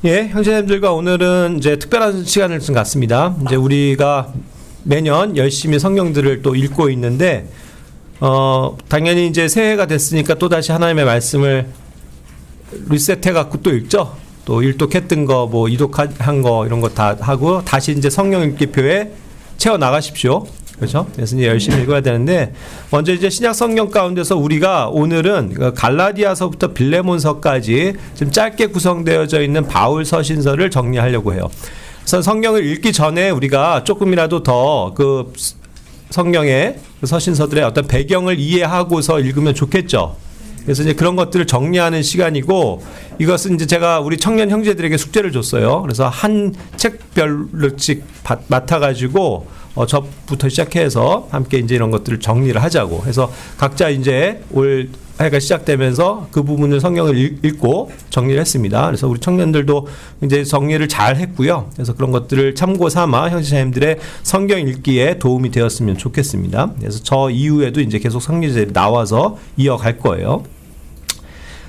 예, 형제님들과 오늘은 이제 특별한 시간을 좀 갖습니다. 이제 우리가 매년 열심히 성경들을 또 읽고 있는데, 당연히 이제 새해가 됐으니까 또다시 하나님의 말씀을 리셋해갖고 또 읽죠. 또 일독했던 거, 뭐 이독한 거 이런 거 다 하고 다시 이제 성경 읽기표에 채워 나가십시오. 그렇죠? 그래서 이제 열심히 읽어야 되는데, 먼저 이제 신약 성경 가운데서 우리가 오늘은 갈라디아서부터 빌레몬서까지 좀 짧게 구성되어져 있는 바울 서신서를 정리하려고 해요. 그래서 성경을 읽기 전에 우리가 조금이라도 더 그 성경의 서신서들의 어떤 배경을 이해하고서 읽으면 좋겠죠. 그래서 이제 그런 것들을 정리하는 시간이고, 이것은 이제 제가 우리 청년 형제들에게 숙제를 줬어요. 그래서 한 책별로씩 맡아가지고 저부터 시작해서 함께 이제 이런 것들을 정리를 하자고 해서 각자 이제 올 해가 시작되면서 그 부분을 성경을 읽고 정리를 했습니다. 그래서 우리 청년들도 이제 정리를 잘 했고요. 그래서 그런 것들을 참고 삼아 형제자매들의 성경 읽기에 도움이 되었으면 좋겠습니다. 그래서 저 이후에도 이제 계속 성경들이 나와서 이어갈 거예요.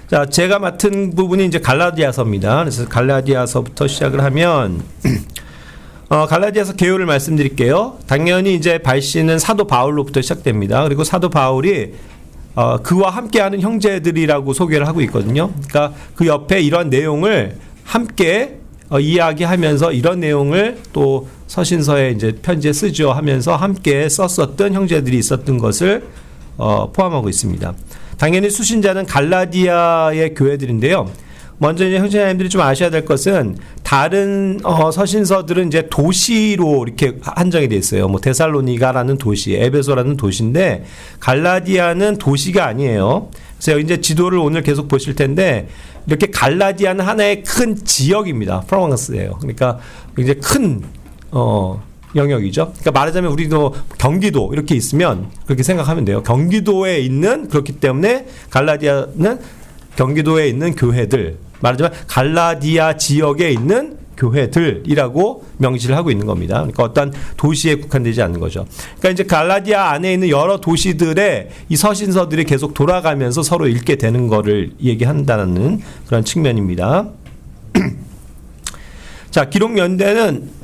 자, 제가 맡은 부분이 이제 갈라디아서입니다. 그래서 갈라디아서부터 시작을 하면 갈라디아서 개요를 말씀드릴게요. 당연히 이제 발신은 사도 바울로부터 시작됩니다. 그리고 사도 바울이 그와 함께하는 형제들이라고 소개를 하고 있거든요. 그러니까 그 옆에 이런 내용을 함께 이야기하면서 이런 내용을 또 서신서에 이제 편지에 쓰죠 하면서 함께 썼었던 형제들이 있었던 것을 포함하고 있습니다. 당연히 수신자는 갈라디아의 교회들인데요. 먼저 이제 형제자매들이 좀 아셔야 될 것은 다른 서신서들은 이제 도시로 이렇게 한정이 돼 있어요. 뭐 데살로니가라는 도시, 에베소라는 도시인데 갈라디아는 도시가 아니에요. 그래서 여기 이제 지도를 오늘 계속 보실 텐데 이렇게 갈라디아는 하나의 큰 지역입니다. 프로방스예요. 그러니까 굉장히 큰 영역이죠. 그러니까 말하자면 우리도 경기도 이렇게 있으면 그렇게 생각하면 돼요. 경기도에 있는, 그렇기 때문에 갈라디아는 경기도에 있는 교회들, 말하자면 갈라디아 지역에 있는 교회들이라고 명시를 하고 있는 겁니다. 그러니까 어떤 도시에 국한되지 않는 거죠. 그러니까 이제 갈라디아 안에 있는 여러 도시들의 이 서신서들이 계속 돌아가면서 서로 읽게 되는 거를 얘기한다는 그런 측면입니다. 자, 기록 연대는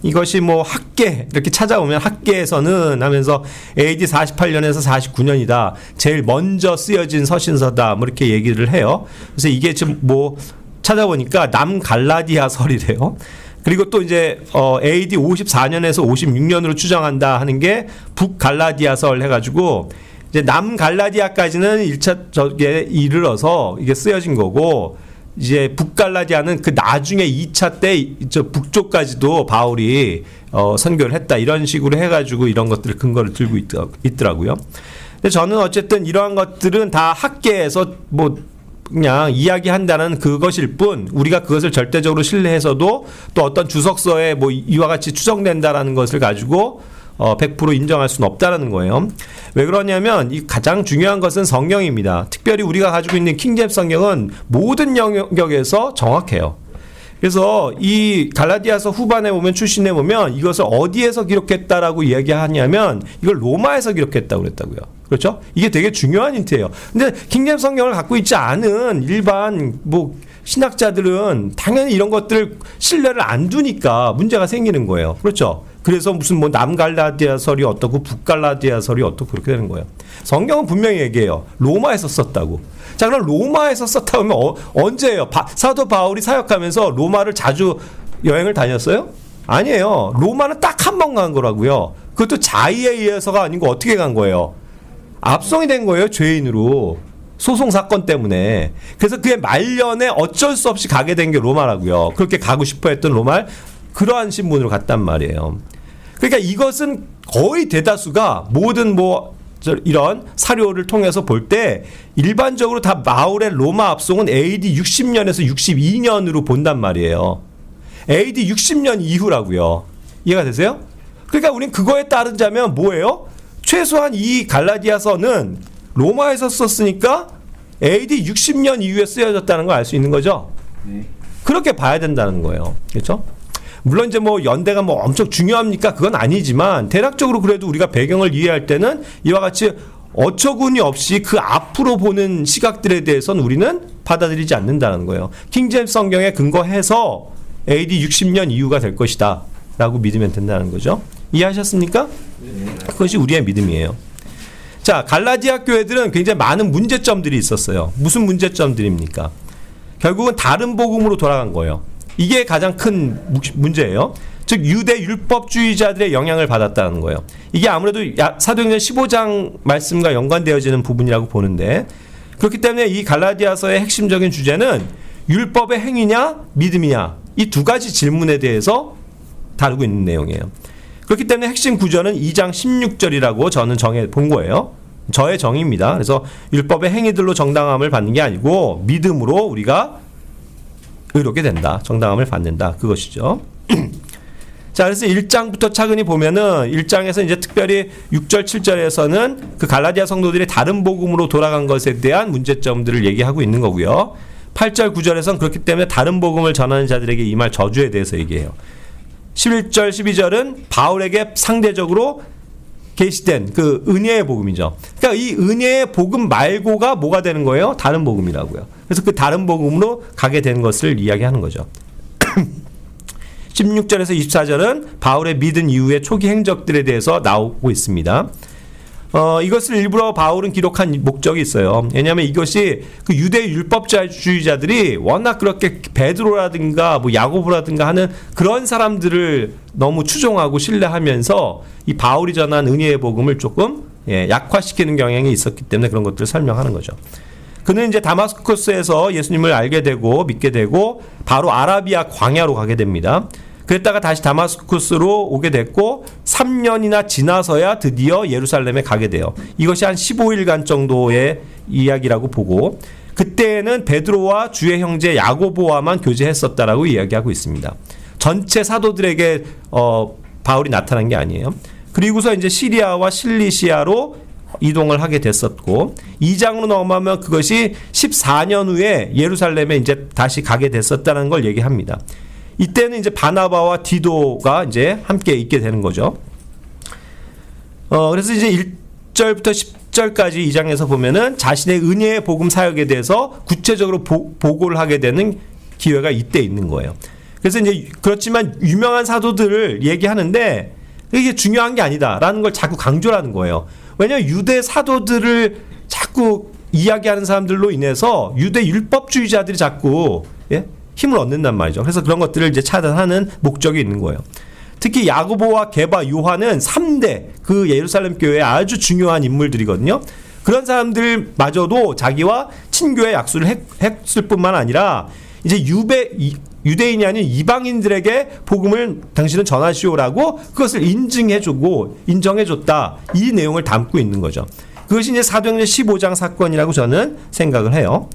이것이 뭐 학계 이렇게 찾아오면 학계에서는 하면서 AD 48년에서 49년이다. 제일 먼저 쓰여진 서신서다. 뭐 이렇게 얘기를 해요. 그래서 이게 지금 뭐 찾아보니까 남갈라디아설이래요. 그리고 또 이제 AD 54년에서 56년으로 추정한다 하는 게 북갈라디아설 해가지고 이제 남갈라디아까지는 1차 저기에 이르러서 이게 쓰여진 거고, 이제 북갈라디아는 그 나중에 2차 때 저 북쪽까지도 바울이 선교를 했다, 이런 식으로 해가지고 이런 것들을 근거를 들고 있더라고요. 근데 저는 어쨌든 이러한 것들은 다 학계에서 뭐 그냥 이야기한다는 그것일 뿐, 우리가 그것을 절대적으로 신뢰해서도 또 어떤 주석서에 뭐 이와 같이 추정된다라는 것을 가지고 100% 인정할 수는 없다는 거예요. 왜 그러냐면 이 가장 중요한 것은 성경입니다. 특별히 우리가 가지고 있는 킹제임스 성경은 모든 영역에서 정확해요. 그래서 이 갈라디아서 후반에 보면, 출신에 보면 이것을 어디에서 기록했다라고 이야기하냐면 이걸 로마에서 기록했다고 그랬다고요. 그렇죠? 이게 되게 중요한 힌트예요. 근데 킹제임스 성경을 갖고 있지 않은 일반 뭐 신학자들은 당연히 이런 것들을 신뢰를 안 두니까 문제가 생기는 거예요. 그렇죠? 그래서 무슨 뭐 남갈라디아설이 어떻고 북갈라디아설이 어떻고 그렇게 되는 거예요. 성경은 분명히 얘기해요. 로마에서 썼다고. 자, 그럼 로마에서 썼다 하면 언제예요? 사도 바울이 사역하면서 로마를 자주 여행을 다녔어요? 아니에요. 로마는 딱 한 번 간 거라고요. 그것도 자의에 의해서가 아니고 어떻게 간 거예요? 압송이 된 거예요. 죄인으로. 소송 사건 때문에. 그래서 그의 말년에 어쩔 수 없이 가게 된 게 로마라고요. 그렇게 가고 싶어 했던 로마를 그러한 신분으로 갔단 말이에요. 그러니까 이것은 거의 대다수가 모든 뭐 이런 사료를 통해서 볼 때 일반적으로 다 바울의 로마 압송은 AD 60년에서 62년으로 본단 말이에요. AD 60년 이후라고요. 이해가 되세요? 그러니까 우린 그거에 따르자면 뭐예요? 최소한 이 갈라디아서는 로마에서 썼으니까 AD 60년 이후에 쓰여졌다는 걸 알 수 있는 거죠. 그렇게 봐야 된다는 거예요. 그렇죠? 물론 이제 뭐 연대가 뭐 엄청 중요합니까? 그건 아니지만 대략적으로 그래도 우리가 배경을 이해할 때는 이와 같이 어처구니 없이 그 앞으로 보는 시각들에 대해서는 우리는 받아들이지 않는다는 거예요. 킹제임스 성경에 근거해서 AD 60년 이후가 될 것이다 라고 믿으면 된다는 거죠. 이해하셨습니까? 그것이 우리의 믿음이에요. 자, 갈라디아 교회들은 굉장히 많은 문제점들이 있었어요. 무슨 문제점들입니까? 결국은 다른 복음으로 돌아간 거예요. 이게 가장 큰 문제예요. 즉 유대 율법주의자들의 영향을 받았다는 거예요. 이게 아무래도 사도행전 15장 말씀과 연관되어지는 부분이라고 보는데, 그렇기 때문에 이 갈라디아서의 핵심적인 주제는 율법의 행위냐 믿음이냐, 이 두 가지 질문에 대해서 다루고 있는 내용이에요. 그렇기 때문에 핵심 구절은 2장 16절이라고 저는 정해 본 거예요. 저의 정의입니다. 그래서 율법의 행위들로 정당함을 받는 게 아니고 믿음으로 우리가 의롭게 된다, 정당함을 받는다, 그것이죠. 자, 그래서 1장부터 차근히 보면은 1장에서 이제 특별히 6절, 7절에서는 그 갈라디아 성도들이 다른 복음으로 돌아간 것에 대한 문제점들을 얘기하고 있는 거고요. 8절, 9절에서는 그렇기 때문에 다른 복음을 전하는 자들에게 임할 저주에 대해서 얘기해요. 11절, 12절은 바울에게 상대적으로 계시된 그 은혜의 복음이죠. 그러니까 이 은혜의 복음 말고가 뭐가 되는 거예요? 다른 복음이라고요. 그래서 그 다른 복음으로 가게 된 것을 이야기하는 거죠. 16절에서 24절은 바울의 믿은 이후의 초기 행적들에 대해서 나오고 있습니다. 이것을 일부러 바울은 기록한 목적이 있어요. 왜냐하면 이것이 그 유대 율법주의자들이 워낙 그렇게 베드로라든가 뭐 야고보라든가 하는 그런 사람들을 너무 추종하고 신뢰하면서 이 바울이 전한 은혜의 복음을 조금 약화시키는 경향이 있었기 때문에 그런 것들을 설명하는 거죠. 그는 이제 다마스커스에서 예수님을 알게 되고 믿게 되고 바로 아라비아 광야로 가게 됩니다. 그랬다가 다시 다마스쿠스로 오게 됐고 3년이나 지나서야 드디어 예루살렘에 가게 돼요. 이것이 한 15일간 정도의 이야기라고 보고, 그때는 베드로와 주의 형제 야고보와만 교제했었다라고 이야기하고 있습니다. 전체 사도들에게 바울이 나타난 게 아니에요. 그리고서 이제 시리아와 실리시아로 이동을 하게 됐었고, 2장으로 넘어가면 그것이 14년 후에 예루살렘에 이제 다시 가게 됐었다는 걸 얘기합니다. 이때는 이제 바나바와 디도가 이제 함께 있게 되는 거죠. 그래서 이제 1절부터 10절까지 2장에서 보면은 자신의 은혜의 복음 사역에 대해서 구체적으로 보고를 하게 되는 기회가 이때 있는 거예요. 그래서 이제 그렇지만 유명한 사도들을 얘기하는데 이게 중요한 게 아니다라는 걸 자꾸 강조하는 거예요. 왜냐하면 유대 사도들을 자꾸 이야기하는 사람들로 인해서 유대 율법주의자들이 자꾸 힘을 얻는단 말이죠. 그래서 그런 것들을 이제 차단하는 목적이 있는 거예요. 특히 야고보와 게바, 요한은 3대 그 예루살렘 교회의 아주 중요한 인물들이거든요. 그런 사람들마저도 자기와 친교의 약속을 했을 뿐만 아니라 이제 유대인이 아닌 이방인들에게 복음을 당신은 전하시오라고 그것을 인증해주고 인정해줬다, 이 내용을 담고 있는 거죠. 그것이 이제 사도행전 15장 사건이라고 저는 생각을 해요.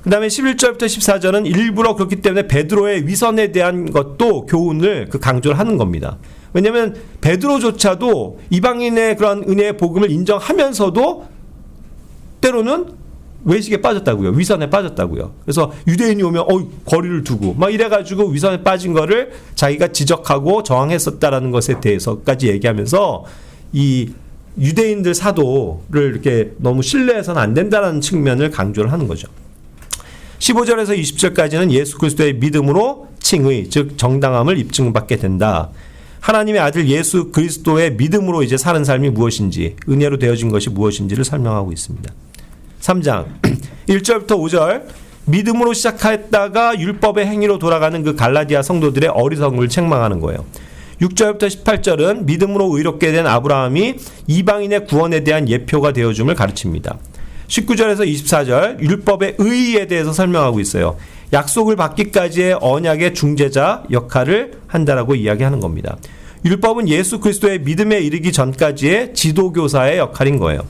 그 다음에 11절부터 14절은 일부러 그렇기 때문에 베드로의 위선에 대한 것도 교훈을 강조를 하는 겁니다. 왜냐하면 베드로조차도 이방인의 그런 은혜의 복음을 인정하면서도 때로는 외식에 빠졌다고요. 위선에 빠졌다고요. 그래서 유대인이 오면 거리를 두고 막 이래가지고 위선에 빠진 거를 자기가 지적하고 저항했었다라는 것에 대해서까지 얘기하면서 이 유대인들 사도를 이렇게 너무 신뢰해서는 안 된다는 측면을 강조를 하는 거죠. 15절에서 20절까지는 예수 그리스도의 믿음으로 칭의, 즉 정당함을 입증받게 된다. 하나님의 아들 예수 그리스도의 믿음으로 이제 사는 삶이 무엇인지, 은혜로 되어진 것이 무엇인지를 설명하고 있습니다. 3장 1절부터 5절, 믿음으로 시작했다가 율법의 행위로 돌아가는 그 갈라디아 성도들의 어리석음을 책망하는 거예요. 6절부터 18절은 믿음으로 의롭게 된 아브라함이 이방인의 구원에 대한 예표가 되어줌을 가르칩니다. 19절에서 24절 율법의 의의에 대해서 설명하고 있어요. 약속을 받기까지의 언약의 중재자 역할을 한다라고 이야기하는 겁니다. 율법은 예수 그리스도의 믿음에 이르기 전까지의 지도교사의 역할인 거예요.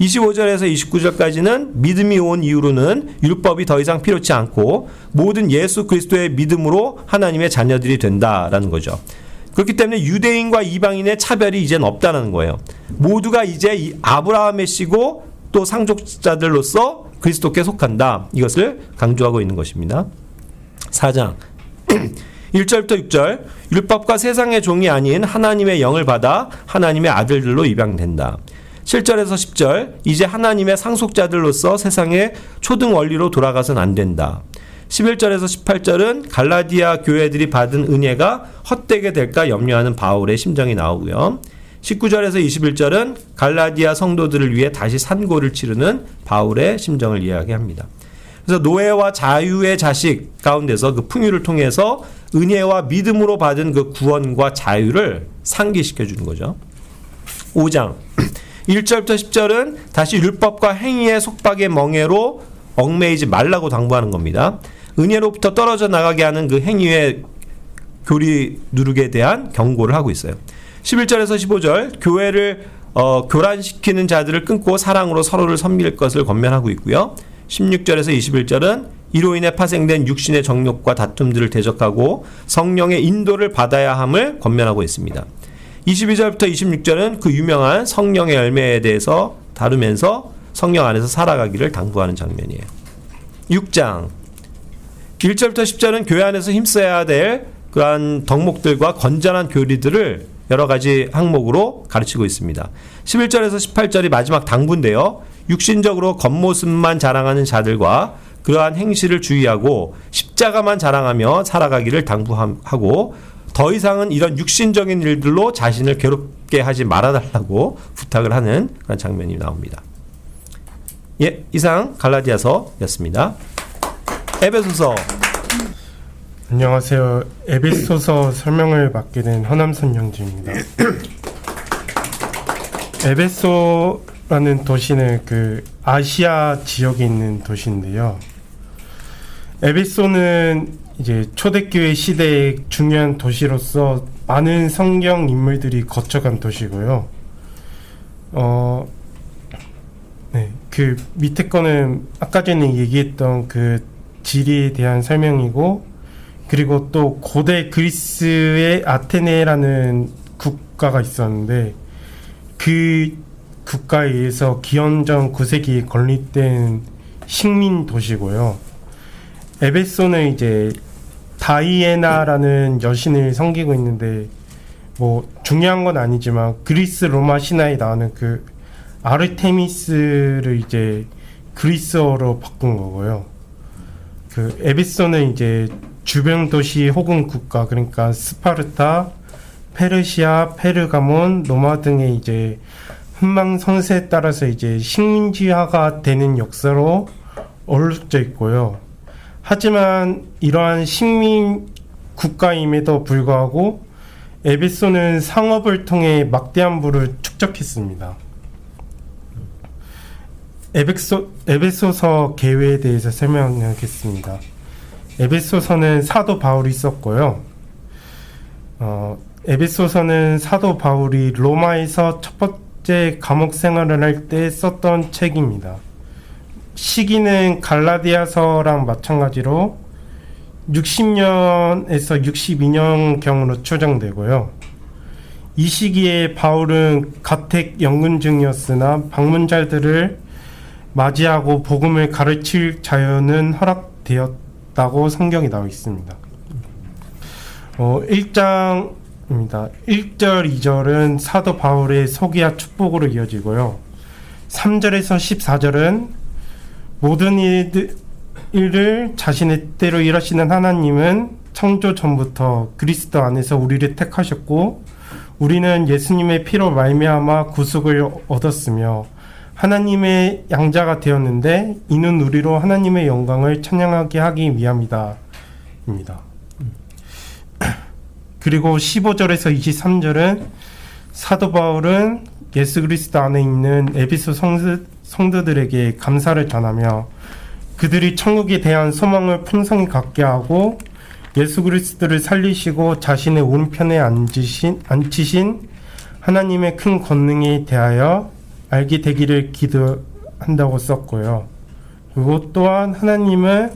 25절에서 29절까지는 믿음이 온 이후로는 율법이 더 이상 필요치 않고 모든 예수 그리스도의 믿음으로 하나님의 자녀들이 된다라는 거죠. 그렇기 때문에 유대인과 이방인의 차별이 이제는 없다는 거예요. 모두가 이제 아브라함의 씨고 또 상속자들로서 그리스도께 속한다. 이것을 강조하고 있는 것입니다. 4장 1절부터 6절, 율법과 세상의 종이 아닌 하나님의 영을 받아 하나님의 아들들로 입양된다. 7절에서 10절 이제 하나님의 상속자들로서 세상의 초등 원리로 돌아가선 안 된다. 11절에서 18절은 갈라디아 교회들이 받은 은혜가 헛되게 될까 염려하는 바울의 심정이 나오고요. 19절에서 21절은 갈라디아 성도들을 위해 다시 산고를 치르는 바울의 심정을 이야기합니다. 그래서 노예와 자유의 자식 가운데서 그 풍요를 통해서 은혜와 믿음으로 받은 그 구원과 자유를 상기시켜 주는 거죠. 5장 1절부터 10절은 다시 율법과 행위의 속박의 멍에로 얽매이지 말라고 당부하는 겁니다. 은혜로부터 떨어져 나가게 하는 그 행위의 교리 누룩에 대한 경고를 하고 있어요. 11절에서 15절 교회를 교란시키는 자들을 끊고 사랑으로 서로를 섬길 것을 권면하고 있고요. 16절에서 21절은 이로 인해 파생된 육신의 정욕과 다툼들을 대적하고 성령의 인도를 받아야 함을 권면하고 있습니다. 22절부터 26절은 그 유명한 성령의 열매에 대해서 다루면서 성령 안에서 살아가기를 당부하는 장면이에요. 6장 1절부터 10절은 교회 안에서 힘써야 될 그러한 덕목들과 건전한 교리들을 여러 가지 항목으로 가르치고 있습니다. 11절에서 18절이 마지막 당부인데요. 육신적으로 겉모습만 자랑하는 자들과 그러한 행실을 주의하고 십자가만 자랑하며 살아가기를 당부하고 더 이상은 이런 육신적인 일들로 자신을 괴롭게 하지 말아달라고 부탁을 하는 그런 장면이 나옵니다. 예, 이상 갈라디아서였습니다. 에베소서. 안녕하세요. 에베소서 설명을 맡게 된 허남선 형제입니다. 에베소라는 도시는 그 아시아 지역에 있는 도시인데요. 에베소는 이제 초대교회 시대의 중요한 도시로서 많은 성경 인물들이 거쳐간 도시고요. 그 밑에 거는 아까 전에 얘기했던 그 지리에 대한 설명이고, 그리고 또 고대 그리스의 아테네라는 국가가 있었는데 그 국가에 의해서 기원전 9세기에 건립된 식민 도시고요. 에베소는 이제 다이애나라는 여신을 섬기고 있는데 뭐 중요한 건 아니지만 그리스 로마 신화에 나오는 그 아르테미스를 이제 그리스어로 바꾼 거고요. 그 에베소는 이제 주변 도시 혹은 국가, 그러니까 스파르타, 페르시아, 페르가몬, 로마 등의 이제 흥망 성쇠에 따라서 이제 식민지화가 되는 역사로 어우러져 있고요. 하지만 이러한 식민 국가임에도 불구하고 에베소는 상업을 통해 막대한 부를 축적했습니다. 에베소서 계회에 대해서 설명하겠습니다. 에베소서는 사도 바울이 썼고요. 에베소서는 사도 바울이 로마에서 첫 번째 감옥 생활을 할 때 썼던 책입니다. 시기는 갈라디아서랑 마찬가지로 60년에서 62년경으로 추정되고요. 이 시기에 바울은 가택 연금 중이었으나 방문자들을 맞이하고 복음을 가르칠 자유는 허락되었다고 성경이 나와 있습니다. 1장입니다. 1절, 2절은 사도 바울의 소개와 축복으로 이어지고요. 3절에서 14절은 모든 일을 자신의 뜻대로 일하시는 하나님은 창조 전부터 그리스도 안에서 우리를 택하셨고 우리는 예수님의 피로 말미암아 구속을 얻었으며 하나님의 양자가 되었는데 이는 우리로 하나님의 영광을 찬양하게 하기 위함이다. 입니다. 그리고 15절에서 23절은 사도 바울은 예수 그리스도 안에 있는 에베소 성도들에게 감사를 전하며 그들이 천국에 대한 소망을 풍성히 갖게 하고 예수 그리스도를 살리시고 자신의 오른편에 앉히신 하나님의 큰 권능에 대하여 알게 되기를 기도한다고 썼고요. 그리고 또한 하나님은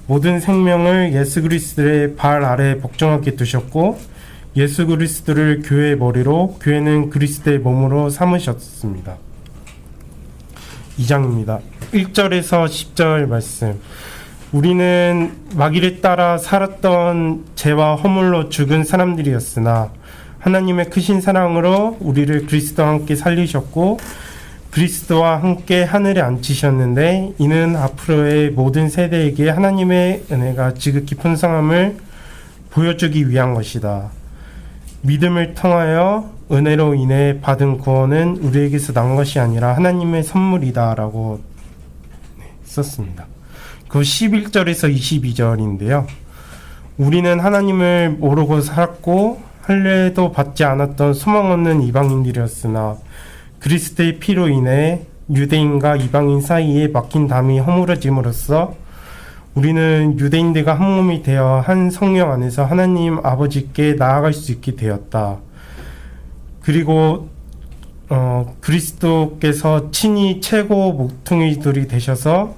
모든 생명을 예수 그리스도의 발 아래 복종하게 두셨고 예수 그리스도를 교회의 머리로 교회는 그리스도의 몸으로 삼으셨습니다. 2장입니다. 1절에서 10절 말씀. 우리는 마귀를 따라 살았던 죄와 허물로 죽은 사람들이었으나 하나님의 크신 사랑으로 우리를 그리스도와 함께 살리셨고 그리스도와 함께 하늘에 앉히셨는데 이는 앞으로의 모든 세대에게 하나님의 은혜가 지극히 풍성함을 보여주기 위한 것이다. 믿음을 통하여 은혜로 인해 받은 구원은 우리에게서 난 것이 아니라 하나님의 선물이다 라고 썼습니다. 그 11절에서 22절인데요. 우리는 하나님을 모르고 살았고 할례도 받지 않았던 소망 없는 이방인들이었으나 그리스도의 피로 인해 유대인과 이방인 사이에 막힌 담이 허물어짐으로써 우리는 유대인들과 한 몸이 되어 한 성령 안에서 하나님 아버지께 나아갈 수 있게 되었다. 그리고 그리스도께서 친히 최고 목퉁이들이 되셔서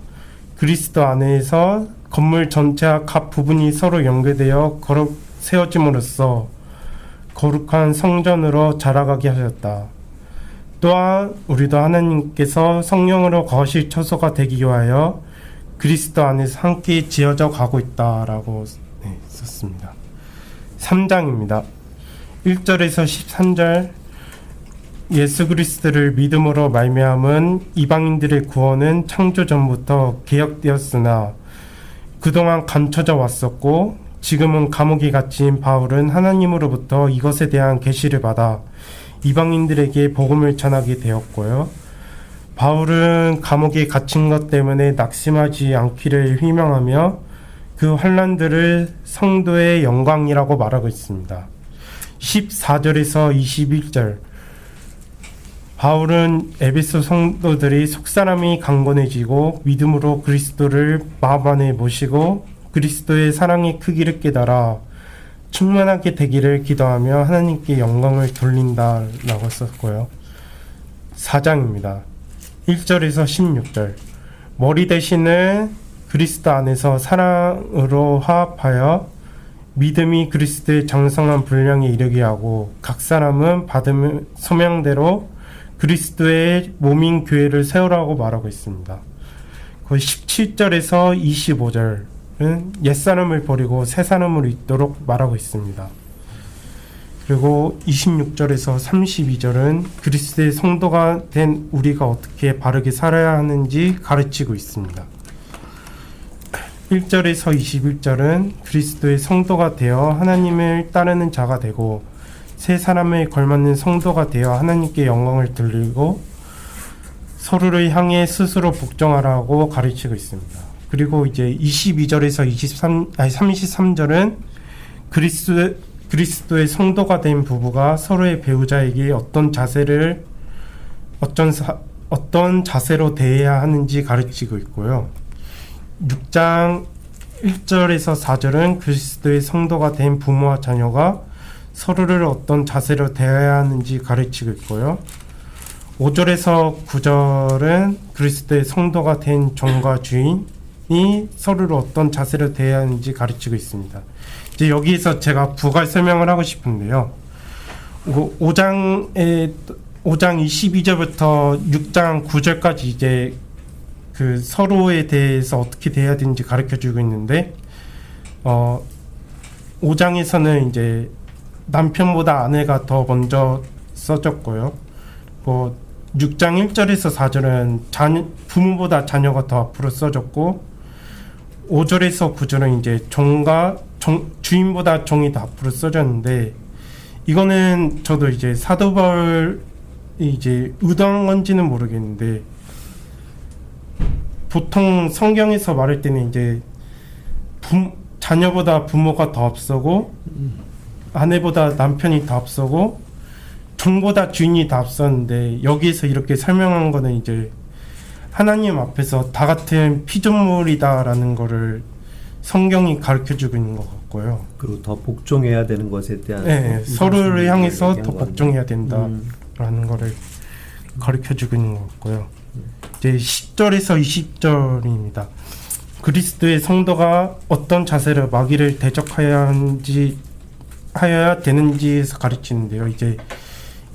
그리스도 안에서 건물 전체와 각 부분이 서로 연결되어 거룩 세워짐으로써 거룩한 성전으로 자라가게 하셨다. 또한 우리도 하나님께서 성령으로 거실 처소가 되기 위하여 그리스도 안에서 함께 지어져 가고 있다라고 썼습니다. 3장입니다. 1절에서 13절 예수 그리스도를 믿음으로 말미암은 이방인들의 구원은 창조 전부터 계획되었으나 그동안 감춰져 왔었고 지금은 감옥에 갇힌 바울은 하나님으로부터 이것에 대한 계시를 받아 이방인들에게 복음을 전하게 되었고요. 바울은 감옥에 갇힌 것 때문에 낙심하지 않기를 희망하며 그 환난들을 성도의 영광이라고 말하고 있습니다. 14절에서 21절 바울은 에베소 성도들이 속사람이 강건해지고 믿음으로 그리스도를 마음 안에 모시고 그리스도의 사랑의 크기를 깨달아 충만하게 되기를 기도하며 하나님께 영광을 돌린다라고 썼고요. 4장입니다. 1절에서 16절 머리 대신을 그리스도 안에서 사랑으로 화합하여 믿음이 그리스도의 장성한 분량에 이르게 하고 각 사람은 받은 소명대로 그리스도의 몸인 교회를 세우라고 말하고 있습니다. 그 17절에서 25절은 옛사람을 버리고 새사람으로 있도록 말하고 있습니다. 그리고 26절에서 32절은 그리스도의 성도가 된 우리가 어떻게 바르게 살아야 하는지 가르치고 있습니다. 1절에서 21절은 그리스도의 성도가 되어 하나님을 따르는 자가 되고 새 사람에 걸맞는 성도가 되어 하나님께 영광을 돌리고 서로를 향해 스스로 복종하라고 가르치고 있습니다. 그리고 이제 22절에서 33절은 그리스도의 성도가 된 부부가 서로의 배우자에게 어떤 자세로 대해야 하는지 가르치고 있고요. 6장 1절에서 4절은 그리스도의 성도가 된 부모와 자녀가 서로를 어떤 자세로 대해야 하는지 가르치고 있고요. 5절에서 9절은 그리스도의 성도가 된 종과 주인이 서로를 어떤 자세로 대해야 하는지 가르치고 있습니다. 이제 여기에서 제가 부가 설명을 하고 싶은데요. 5장 22절부터 6장 9절까지 이제 그 서로에 대해서 어떻게 대해야 되는지 가르쳐 주고 있는데 5장에서는 이제 남편보다 아내가 더 먼저 써졌고요. 6장 1절에서 4절은 부모보다 자녀가 더 앞으로 써졌고 5절에서 9절은 이제 주인보다 종이 더 앞으로 써졌는데 이거는 저도 이제 사도 바울이 이제 의도한 건지는 모르겠는데 보통 성경에서 말할 때는 이제 자녀보다 부모가 더 앞서고 아내보다 남편이 더 앞서고 종보다 주인이 더 앞섰는데 여기에서 이렇게 설명한 거는 이제 하나님 앞에서 다 같은 피조물이다라는 거를 성경이 가르쳐주고 있는 것 같고요. 그리고 더 복종해야 되는 것에 대한 서로를 향해서 더 복종해야 된다라는 거를 가르쳐주고 있는 것 같고요. 이제 10절에서 20절입니다. 그리스도의 성도가 어떤 자세로 마귀를 대적하여야 되는지에서 가르치는데요. 이제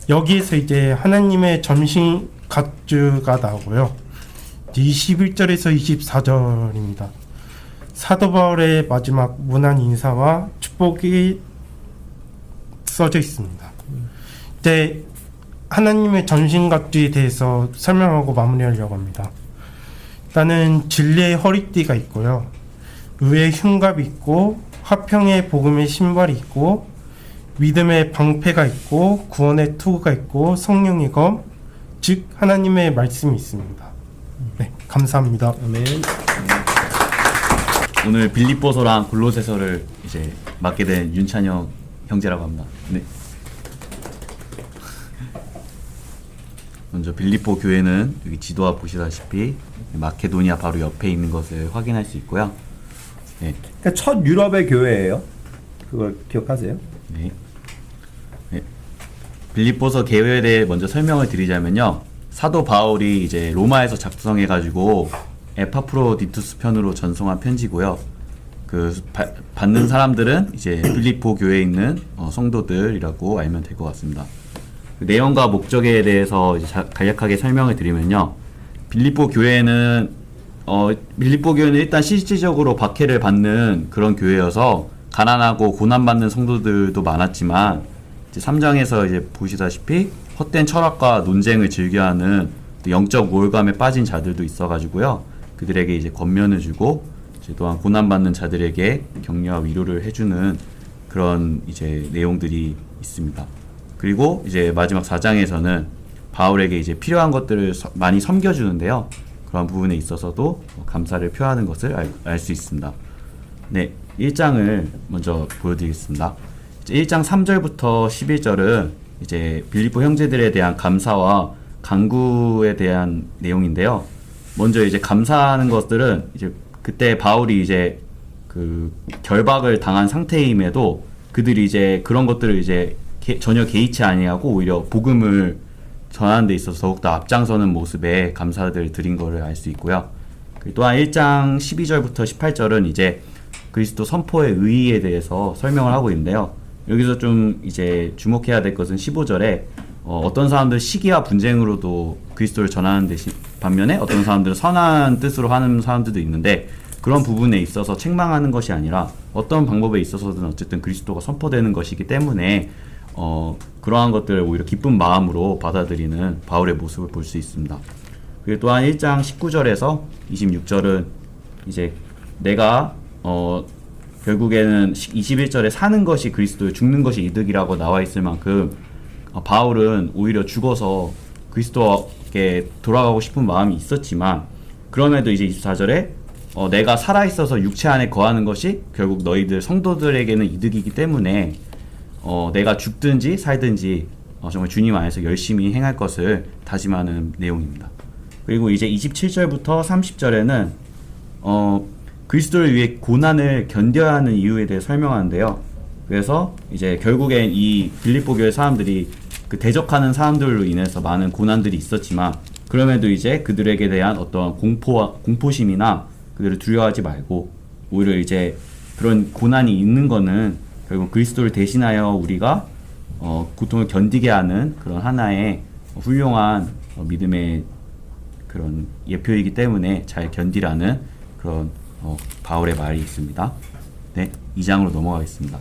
여기에서 이제 하나님의 점심 갑주가 나오고요. 21절에서 24절입니다. 사도 바울의 마지막 문안 인사와 축복이 써져 있습니다. 이제 하나님의 전신갑주에 대해서 설명하고 마무리하려고 합니다. 일단은 진리의 허리띠가 있고요. 의의 흉갑이 있고 화평의 복음의 신발이 있고 믿음의 방패가 있고 구원의 투구가 있고 성령의 검, 즉 하나님의 말씀이 있습니다. 네, 감사합니다. 아멘. 오늘 빌립보서랑 골로새서를 이제 맡게 된 윤찬혁 형제라고 합니다. 네. 먼저 빌립보 교회는 여기 지도와 보시다시피 마케도니아 바로 옆에 있는 것을 확인할 수 있고요. 네. 그러니까 첫 유럽의 교회예요. 그걸 기억하세요? 네. 네. 빌립보서 교회에 대해 먼저 설명을 드리자면요. 사도 바울이 이제 로마에서 작성해가지고 에파프로디투스 편으로 전송한 편지고요. 그 받는 사람들은 이제 빌립보 교회에 있는 성도들이라고 알면 될 것 같습니다. 그 내용과 목적에 대해서 이제 간략하게 설명을 드리면요. 빌립보 교회는 일단 실질적으로 박해를 받는 그런 교회여서 가난하고 고난받는 성도들도 많았지만 이제 3장에서 이제 보시다시피 헛된 철학과 논쟁을 즐겨하는 영적 우월감에 빠진 자들도 있어가지고요. 그들에게 이제 권면을 주고 이제 또한 고난받는 자들에게 격려와 위로를 해주는 그런 이제 내용들이 있습니다. 그리고 이제 마지막 4장에서는 바울에게 이제 필요한 것들을 많이 섬겨주는데요. 그런 부분에 있어서도 감사를 표하는 것을 알 수 있습니다. 네, 1장을 먼저 보여드리겠습니다. 이제 1장 3절부터 11절은 이제 빌립보 형제들에 대한 감사와 간구에 대한 내용인데요. 먼저 이제 감사하는 것들은 이제 그때 바울이 이제 그 결박을 당한 상태임에도 그들이 이제 그런 것들을 이제 전혀 개의치 아니하고 오히려 복음을 전하는 데 있어서 더욱더 앞장서는 모습에 감사를 드린 것을 알 수 있고요. 또한 1장 12절부터 18절은 이제 그리스도 선포의 의의에 대해서 설명을 하고 있는데요. 여기서 좀 이제 주목해야 될 것은 15절에 어떤 사람들 시기와 분쟁으로도 그리스도를 전하는 대신 반면에 어떤 사람들은 선한 뜻으로 하는 사람들도 있는데 그런 부분에 있어서 책망하는 것이 아니라 어떤 방법에 있어서든 어쨌든 그리스도가 선포되는 것이기 때문에 그러한 것들을 오히려 기쁜 마음으로 받아들이는 바울의 모습을 볼 수 있습니다. 그리고 또한 1장 19절에서 26절은 이제 내가 결국에는 21절에 사는 것이 그리스도요 죽는 것이 이득이라고 나와 있을 만큼 바울은 오히려 죽어서 그리스도께 돌아가고 싶은 마음이 있었지만 그럼에도 이제 24절에 내가 살아있어서 육체 안에 거하는 것이 결국 너희들 성도들에게는 이득이기 때문에 내가 죽든지 살든지 정말 주님 안에서 열심히 행할 것을 다짐하는 내용입니다. 그리고 이제 27절부터 30절에는 그리스도를 위해 고난을 견뎌야 하는 이유에 대해 설명하는데요. 그래서 이제 결국엔 이 빌립보 교회 사람들이 그 대적하는 사람들로 인해서 많은 고난들이 있었지만 그럼에도 이제 그들에게 대한 어떤 공포심이나 그들을 두려워하지 말고 오히려 이제 그런 고난이 있는 거는 결국 그리스도를 대신하여 우리가 고통을 견디게 하는 그런 하나의 훌륭한 믿음의 그런 예표이기 때문에 잘 견디라는 그런 바울의 말이 있습니다. 네, 2장으로 넘어가겠습니다.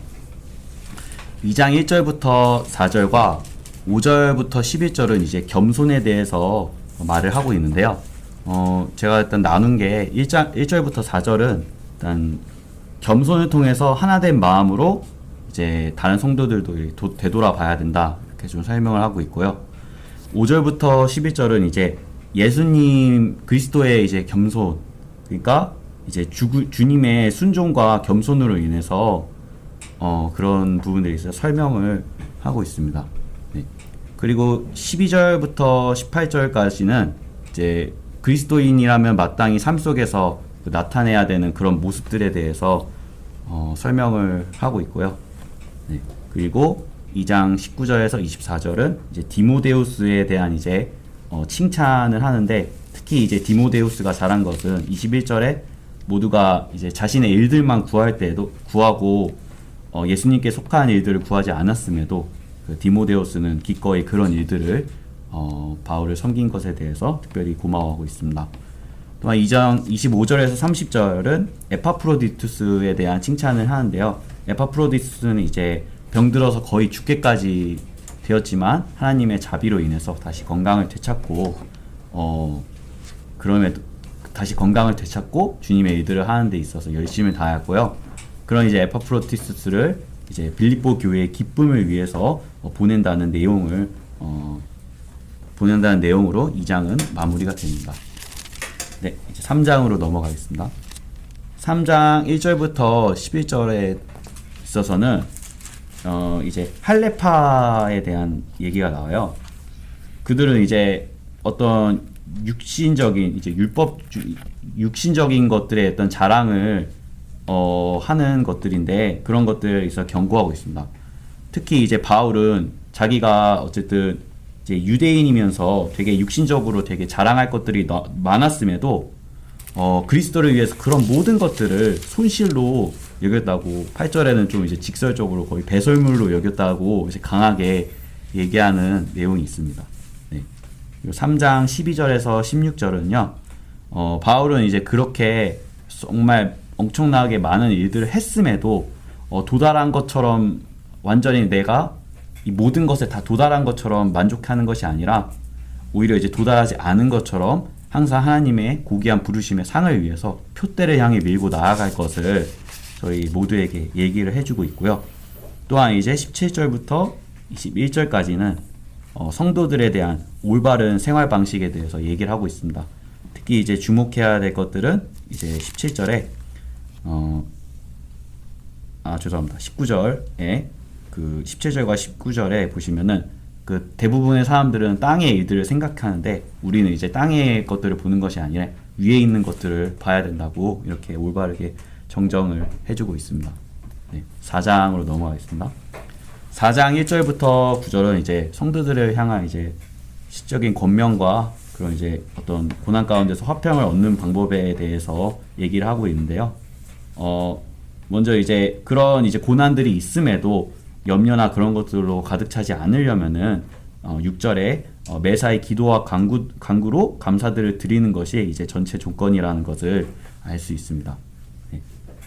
2장 1절부터 4절과 5절부터 11절은 이제 겸손에 대해서 말을 하고 있는데요. 제가 일단 나눈 게 1절부터 4절은 일단 겸손을 통해서 하나된 마음으로 이제 다른 성도들도 되돌아봐야 된다 이렇게 좀 설명을 하고 있고요. 5절부터 11절은 이제 예수님 그리스도의 이제 겸손, 그러니까 이제 주님의 순종과 겸손으로 인해서 그런 부분들에 있어서 설명을 하고 있습니다. 네. 그리고 12절부터 18절까지는 이제 그리스도인이라면 마땅히 삶 속에서 나타내야 되는 그런 모습들에 대해서 설명을 하고 있고요. 네. 그리고 2장 19절에서 24절은 이제 디모데우스에 대한 이제 칭찬을 하는데 특히 이제 디모데우스가 잘한 것은 21절에 모두가 이제 자신의 일들만 구할 때도 구하고 예수님께 속한 일들을 구하지 않았음에도 그 디모데우스는 기꺼이 그런 일들을 바울을 섬긴 것에 대해서 특별히 고마워하고 있습니다. 또한 2장 25절에서 30절은 에파프로디투스에 대한 칭찬을 하는데요. 에파프로디투스는 이제 병들어서 거의 죽게까지 되었지만 하나님의 자비로 인해서 다시 건강을 되찾고 그럼에도 다시 건강을 되찾고 주님의 일들을 하는 데 있어서 열심을 다하였고요. 그런 이제 에파프로디투스를 이제 빌립보 교회의 기쁨을 위해서 보낸다는 내용으로 2장은 마무리가 됩니다. 네, 이제 3장으로 넘어가겠습니다. 3장 1절부터 11절에 있어서는 이제 할레파에 대한 얘기가 나와요. 그들은 이제 어떤 육신적인 이제 육신적인 것들의 어떤 자랑을 하는 것들인데 그런 것들에 있어 경고하고 있습니다. 특히 이제 바울은 자기가 어쨌든 이제 유대인이면서 되게 육신적으로 되게 자랑할 것들이 많았음에도 그리스도를 위해서 그런 모든 것들을 손실로 여겼다고 8절에는 좀 이제 직설적으로 거의 배설물로 여겼다고 이제 강하게 얘기하는 내용이 있습니다. 네. 그리고 3장 12절에서 16절은요. 바울은 이제 그렇게 정말 엄청나게 많은 일들을 했음에도 도달한 것처럼 완전히 내가 이 모든 것에 다 도달한 것처럼 만족하는 것이 아니라 오히려 이제 도달하지 않은 것처럼 항상 하나님의 고귀한 부르심의 상을 위해서 표대를 향해 밀고 나아갈 것을 저희 모두에게 얘기를 해주고 있고요. 또한 이제 17절부터 21절까지는 성도들에 대한 올바른 생활 방식에 대해서 얘기를 하고 있습니다. 특히 이제 주목해야 될 것들은 이제 17절에 19절에 그 17절과 19절에 보시면은 그 대부분의 사람들은 땅의 일들을 생각하는데 우리는 이제 땅의 것들을 보는 것이 아니라 위에 있는 것들을 봐야 된다고 이렇게 올바르게 정정을 해주고 있습니다. 네, 4장으로 넘어가겠습니다. 4장 1절부터 9절은 이제 성도들을 향한 이제 시적인 권면과 그런 이제 어떤 고난 가운데서 화평을 얻는 방법에 대해서 얘기를 하고 있는데요. 먼저 이제 그런 이제 고난들이 있음에도 염려나 그런 것들로 가득 차지 않으려면은 6절에 매사의 기도와 간구로 감사들을 드리는 것이 이제 전체 조건이라는 것을 알 수 있습니다. 네.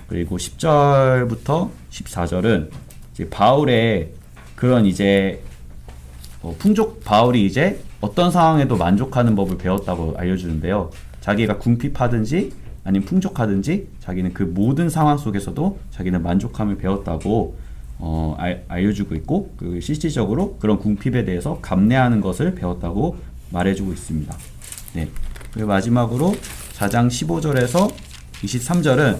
그리고 10절부터 14절은 이제 바울의 그런 이제 바울이 이제 어떤 상황에도 만족하는 법을 배웠다고 알려주는데요. 자기가 궁핍하든지 아니면 풍족하든지 자기는 그 모든 상황 속에서도 자기는 만족함을 배웠다고 알려주고 있고 그 실질적으로 그런 궁핍에 대해서 감내하는 것을 배웠다고 말해주고 있습니다. 네. 그리고 마지막으로 4장 15절에서 23절은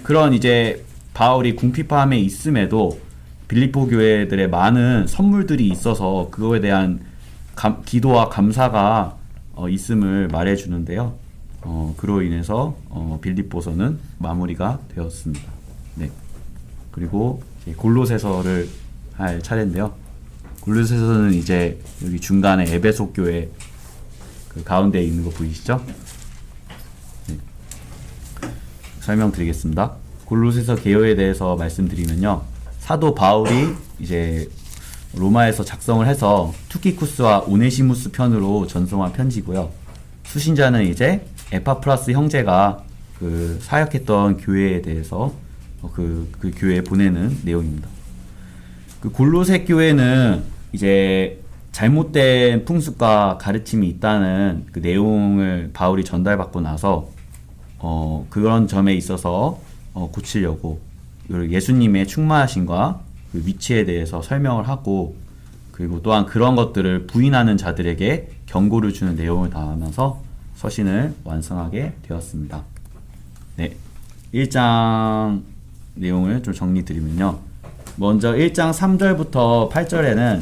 그런 이제 바울이 궁핍함에 있음에도 빌립보 교회들의 많은 선물들이 있어서 그거에 대한 기도와 감사가 있음을 말해주는데요. 그로 인해서 빌립보서는 마무리가 되었습니다. 네. 그리고 골로새서를 할 차례인데요. 골로새서는 이제 여기 중간에 에베소 교회 그 가운데 있는 거 보이시죠? 네. 설명드리겠습니다. 골로새서 개요에 대해서 말씀드리면요. 사도 바울이 이제 로마에서 작성을 해서 투키쿠스와 오네시무스 편으로 전송한 편지고요. 수신자는 이제 에파프라스 형제가 그 사역했던 교회에 대해서 그 교회에 보내는 내용입니다. 그 골로새 교회는 이제 잘못된 풍습과 가르침이 있다는 그 내용을 바울이 전달받고 나서 그런 점에 있어서 고치려고 예수님의 충만하심과 그 위치에 대해서 설명을 하고 그리고 또한 그런 것들을 부인하는 자들에게 경고를 주는 내용을 담아서 서신을 완성하게 되었습니다. 네, 1장 내용을 좀 정리드리면요. 먼저 1장 3절부터 8절에는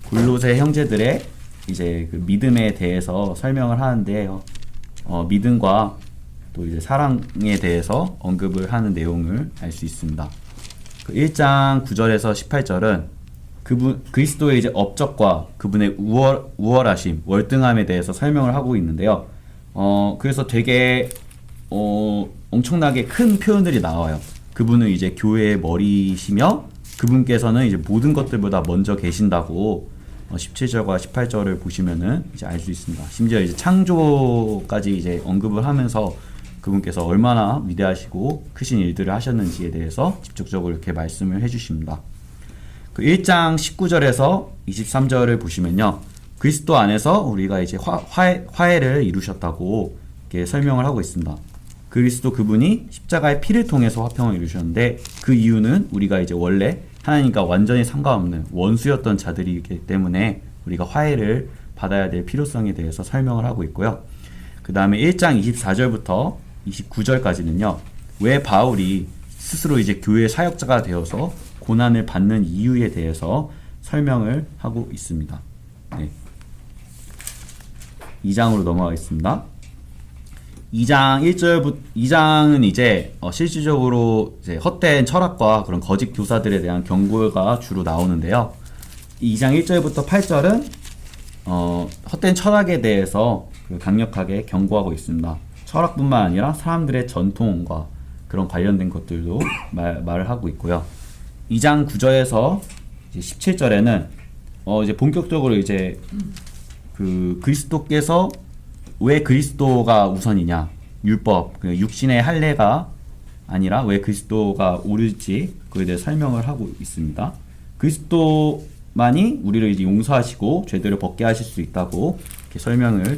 골로새 형제들의 이제 그 믿음에 대해서 설명을 하는데요. 믿음과 또 이제 사랑에 대해서 언급을 하는 내용을 알 수 있습니다. 그 1장 9절에서 18절은 그리스도의 이제 업적과 그분의 우월하심, 월등함에 대해서 설명을 하고 있는데요. 그래서 되게 엄청나게 큰 표현들이 나와요. 그분은 이제 교회의 머리시며 그분께서는 이제 모든 것들보다 먼저 계신다고 17절과 18절을 보시면은 이제 알 수 있습니다. 심지어 이제 창조까지 이제 언급을 하면서 그분께서 얼마나 위대하시고 크신 일들을 하셨는지에 대해서 직접적으로 이렇게 말씀을 해주십니다. 그 1장 19절에서 23절을 보시면요. 그리스도 안에서 우리가 이제 화해를 이루셨다고 이렇게 설명을 하고 있습니다. 그리스도 그분이 십자가의 피를 통해서 화평을 이루셨는데 그 이유는 우리가 이제 원래 하나님과 완전히 상관없는 원수였던 자들이기 때문에 우리가 화해를 받아야 될 필요성에 대해서 설명을 하고 있고요. 그 다음에 1장 24절부터 29절까지는요. 왜 바울이 스스로 이제 교회 사역자가 되어서 고난을 받는 이유에 대해서 설명을 하고 있습니다. 네. 2장으로 넘어가겠습니다. 2장은 이제 실질적으로 이제 헛된 철학과 그런 거짓 교사들에 대한 경고가 주로 나오는데요. 2장 1절부터 8절은 헛된 철학에 대해서 강력하게 경고하고 있습니다. 철학뿐만 아니라 사람들의 전통과 그런 관련된 것들도 말을 하고 있고요. 2장 9절에서 17절에는 이제 본격적으로 이제 그 그리스도께서 왜 그리스도가 우선이냐, 율법, 육신의 할례가 아니라 왜 그리스도가 옳을지 그에 대해 설명을 하고 있습니다. 그리스도만이 우리를 이제 용서하시고 죄들을 벗게 하실 수 있다고 이렇게 설명을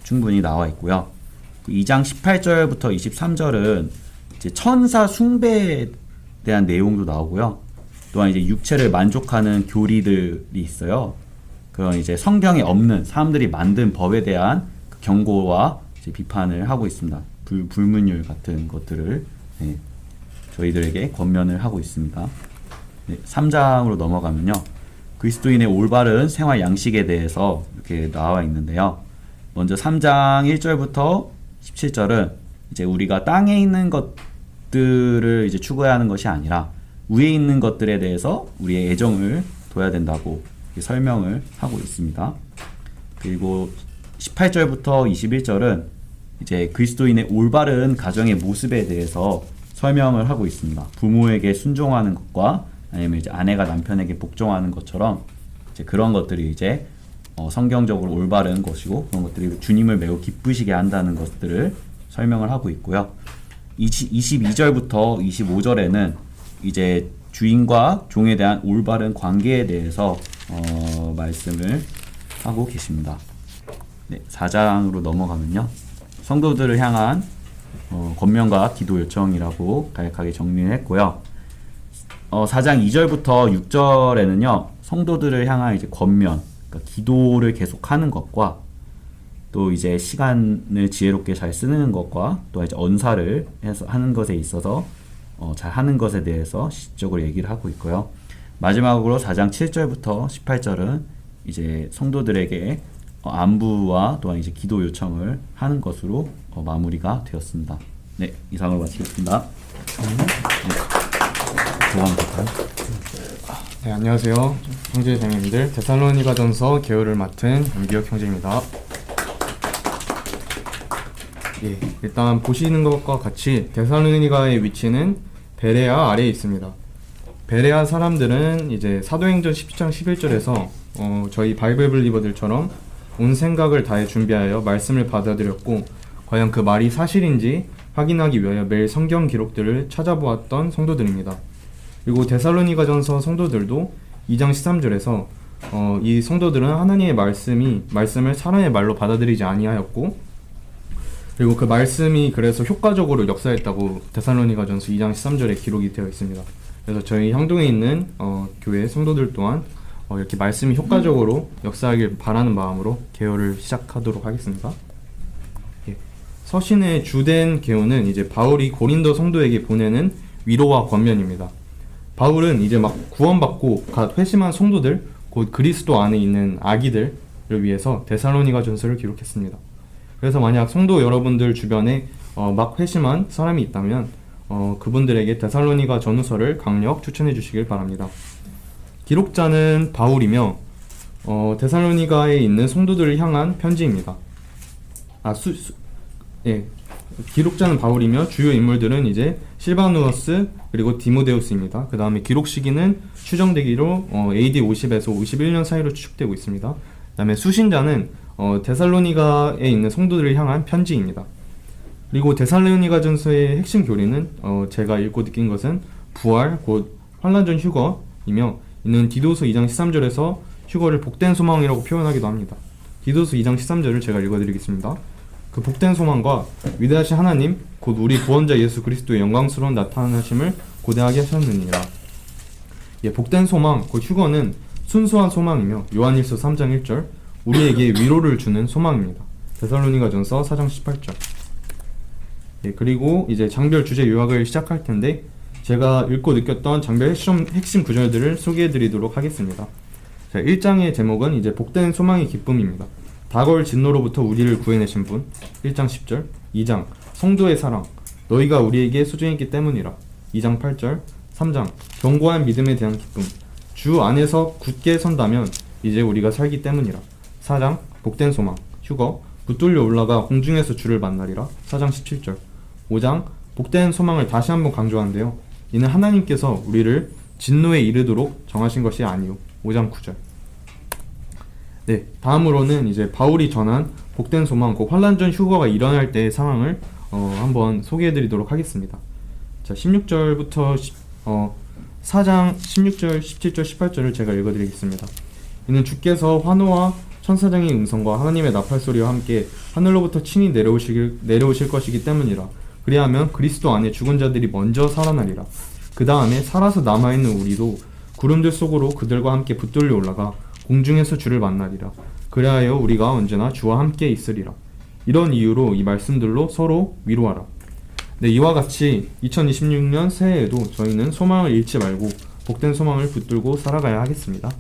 충분히 나와 있고요. 2장 18절부터 23절은 이제 천사 숭배에 대한 내용도 나오고요. 또한 이제 육체를 만족하는 교리들이 있어요. 그런 이제 성경에 없는 사람들이 만든 법에 대한 경고와 이제 비판을 하고 있습니다. 불문율 같은 것들을 저희들에게 권면을 하고 있습니다. 3장으로 넘어가면요. 그리스도인의 올바른 생활 양식에 대해서 이렇게 나와 있는데요. 먼저 3장 1절부터 17절은 이제 우리가 땅에 있는 것들을 이제 추구해야 하는 것이 아니라 위에 있는 것들에 대해서 우리의 애정을 둬야 된다고 설명을 하고 있습니다. 그리고 18절부터 21절은 이제 그리스도인의 올바른 가정의 모습에 대해서 설명을 하고 있습니다. 부모에게 순종하는 것과 아니면 이제 아내가 남편에게 복종하는 것처럼 이제 그런 것들이 이제 성경적으로 올바른 것이고 그런 것들이 주님을 매우 기쁘시게 한다는 것들을 설명을 하고 있고요. 22절부터 25절에는 이제 주인과 종에 대한 올바른 관계에 대해서 말씀을 하고 계십니다. 네, 4장으로 넘어가면요. 성도들을 향한 권면과 기도 요청이라고 간략하게 정리를 했고요. 4장 2절부터 6절에는요. 성도들을 향한 이제 권면, 그러니까 기도를 계속하는 것과 또 이제 시간을 지혜롭게 잘 쓰는 것과 또 이제 언사를 해서 하는 것에 있어서 잘 하는 것에 대해서 시적으로 얘기를 하고 있고요. 마지막으로 4장 7절부터 18절은 이제 성도들에게 안부와 또한 이제 기도 요청을 하는 것으로 마무리가 되었습니다. 네, 이상으로 마치겠습니다. 네, 안녕하세요. 형제 자매님들, 데살로니가전서 개요를 맡은 염기혁 형제입니다. 예, 일단 보시는 것과 같이 데살로니가의 위치는 베레아 아래에 있습니다. 베레아 사람들은 이제 사도행전 10장 11절에서 저희 바이블 블리버들처럼 온 생각을 다해 준비하여 말씀을 받아들였고 과연 그 말이 사실인지 확인하기 위하여 매일 성경 기록들을 찾아보았던 성도들입니다. 그리고 데살로니가전서 성도들도 2장 13절에서 이 성도들은 하나님의 말씀을 사람의 말로 받아들이지 아니하였고 그리고 그 말씀이 그래서 효과적으로 역사했다고 데살로니가전서 2장 13절에 기록이 되어 있습니다. 그래서 저희 향동에 있는 교회 성도들 또한 이렇게 말씀이 효과적으로 역사하길 바라는 마음으로 개요를 시작하도록 하겠습니다. 예. 서신의 주된 개요는 이제 바울이 고린도 성도에게 보내는 위로와 권면입니다. 바울은 이제 막 구원받고 갓 회심한 성도들, 곧 그리스도 안에 있는 아기들을 위해서 데살로니가전서를 기록했습니다. 그래서 만약 성도 여러분들 주변에 막 회심한 사람이 있다면 그분들에게 데살로니가 전후서를 강력 추천해 주시길 바랍니다. 기록자는 바울이며 데살로니가에 있는 성도들을 향한 편지입니다. 기록자는 바울이며 주요 인물들은 이제 실바누어스 그리고 디모데우스입니다. 그 다음에 기록 시기는 추정되기로 AD 50에서 51년 사이로 추측되고 있습니다. 그 다음에 수신자는 데살로니가에 있는 성도들을 향한 편지입니다. 그리고 데살로니가전서의 핵심 교리는 제가 읽고 느낀 것은 부활 곧 환란 전 휴거 소망이며 이는 디도서 2장 13절에서 휴거를 복된 소망이라고 표현하기도 합니다. 디도서 2장 13절을 제가 읽어드리겠습니다. 그 복된 소망과 위대하신 하나님 곧 우리 구원자 예수 그리스도의 영광스러운 나타나심을 고대하게 하셨느니라. 예, 복된 소망 곧 휴거는 순수한 소망이며 요한일서 3장 1절 우리에게 위로를 주는 소망입니다. 데살로니가전서 4장 18절. 예, 그리고 이제 장별 주제 요약을 시작할 텐데 제가 읽고 느꼈던 장별 핵심 구절들을 소개해드리도록 하겠습니다. 자, 1장의 제목은 이제 복된 소망의 기쁨입니다. 다가올 진노로부터 우리를 구해내신 분 1장 10절. 2장 성도의 사랑 너희가 우리에게 소중히 있기 때문이라 2장 8절. 3장 견고한 믿음에 대한 기쁨 주 안에서 굳게 선다면 이제 우리가 살기 때문이라 4장 복된 소망 휴거 붙들려 올라가 공중에서 주를 만나리라 4장 17절. 5장 복된 소망을 다시 한번 강조하는데요. 이는 하나님께서 우리를 진노에 이르도록 정하신 것이 아니요 5장 9절. 네, 다음으로는 이제 바울이 전한 복된 소망, 곧 환란전 휴거가 일어날 때의 상황을 한번 소개해드리도록 하겠습니다. 자, 16절부터 4장 16절, 17절, 18절을 제가 읽어드리겠습니다. 이는 주께서 환호와 천사장의 음성과 하나님의 나팔 소리와 함께 하늘로부터 친히 내려오실 것이기 때문이라. 그리하면 그리스도 안에 죽은 자들이 먼저 살아나리라. 그 다음에 살아서 남아있는 우리도 구름들 속으로 그들과 함께 붙들려 올라가 공중에서 주를 만나리라. 그리하여 우리가 언제나 주와 함께 있으리라. 이런 이유로 이 말씀들로 서로 위로하라. 네, 이와 같이 2026년 새해에도 저희는 소망을 잃지 말고 복된 소망을 붙들고 살아가야 하겠습니다.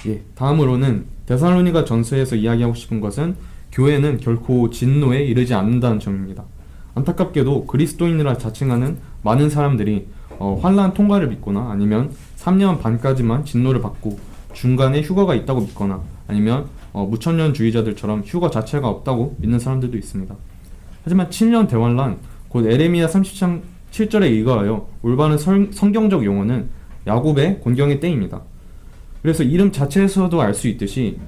예, 다음으로는 데살로니가 전서에서 이야기하고 싶은 것은 교회는 결코 진노에 이르지 않는다는 점입니다. 안타깝게도 그리스도인이라 자칭하는 많은 사람들이 환난 통과를 믿거나 아니면 3년 반까지만 진노를 받고 중간에 휴거가 있다고 믿거나 아니면 무천년주의자들처럼 휴거 자체가 없다고 믿는 사람들도 있습니다. 하지만 7년 대환란, 곧 에레미야 30장 7절에 의거하여 올바른 성경적 용어는 야곱의 곤경의 때입니다. 그래서 이름 자체에서도 알 수 있듯이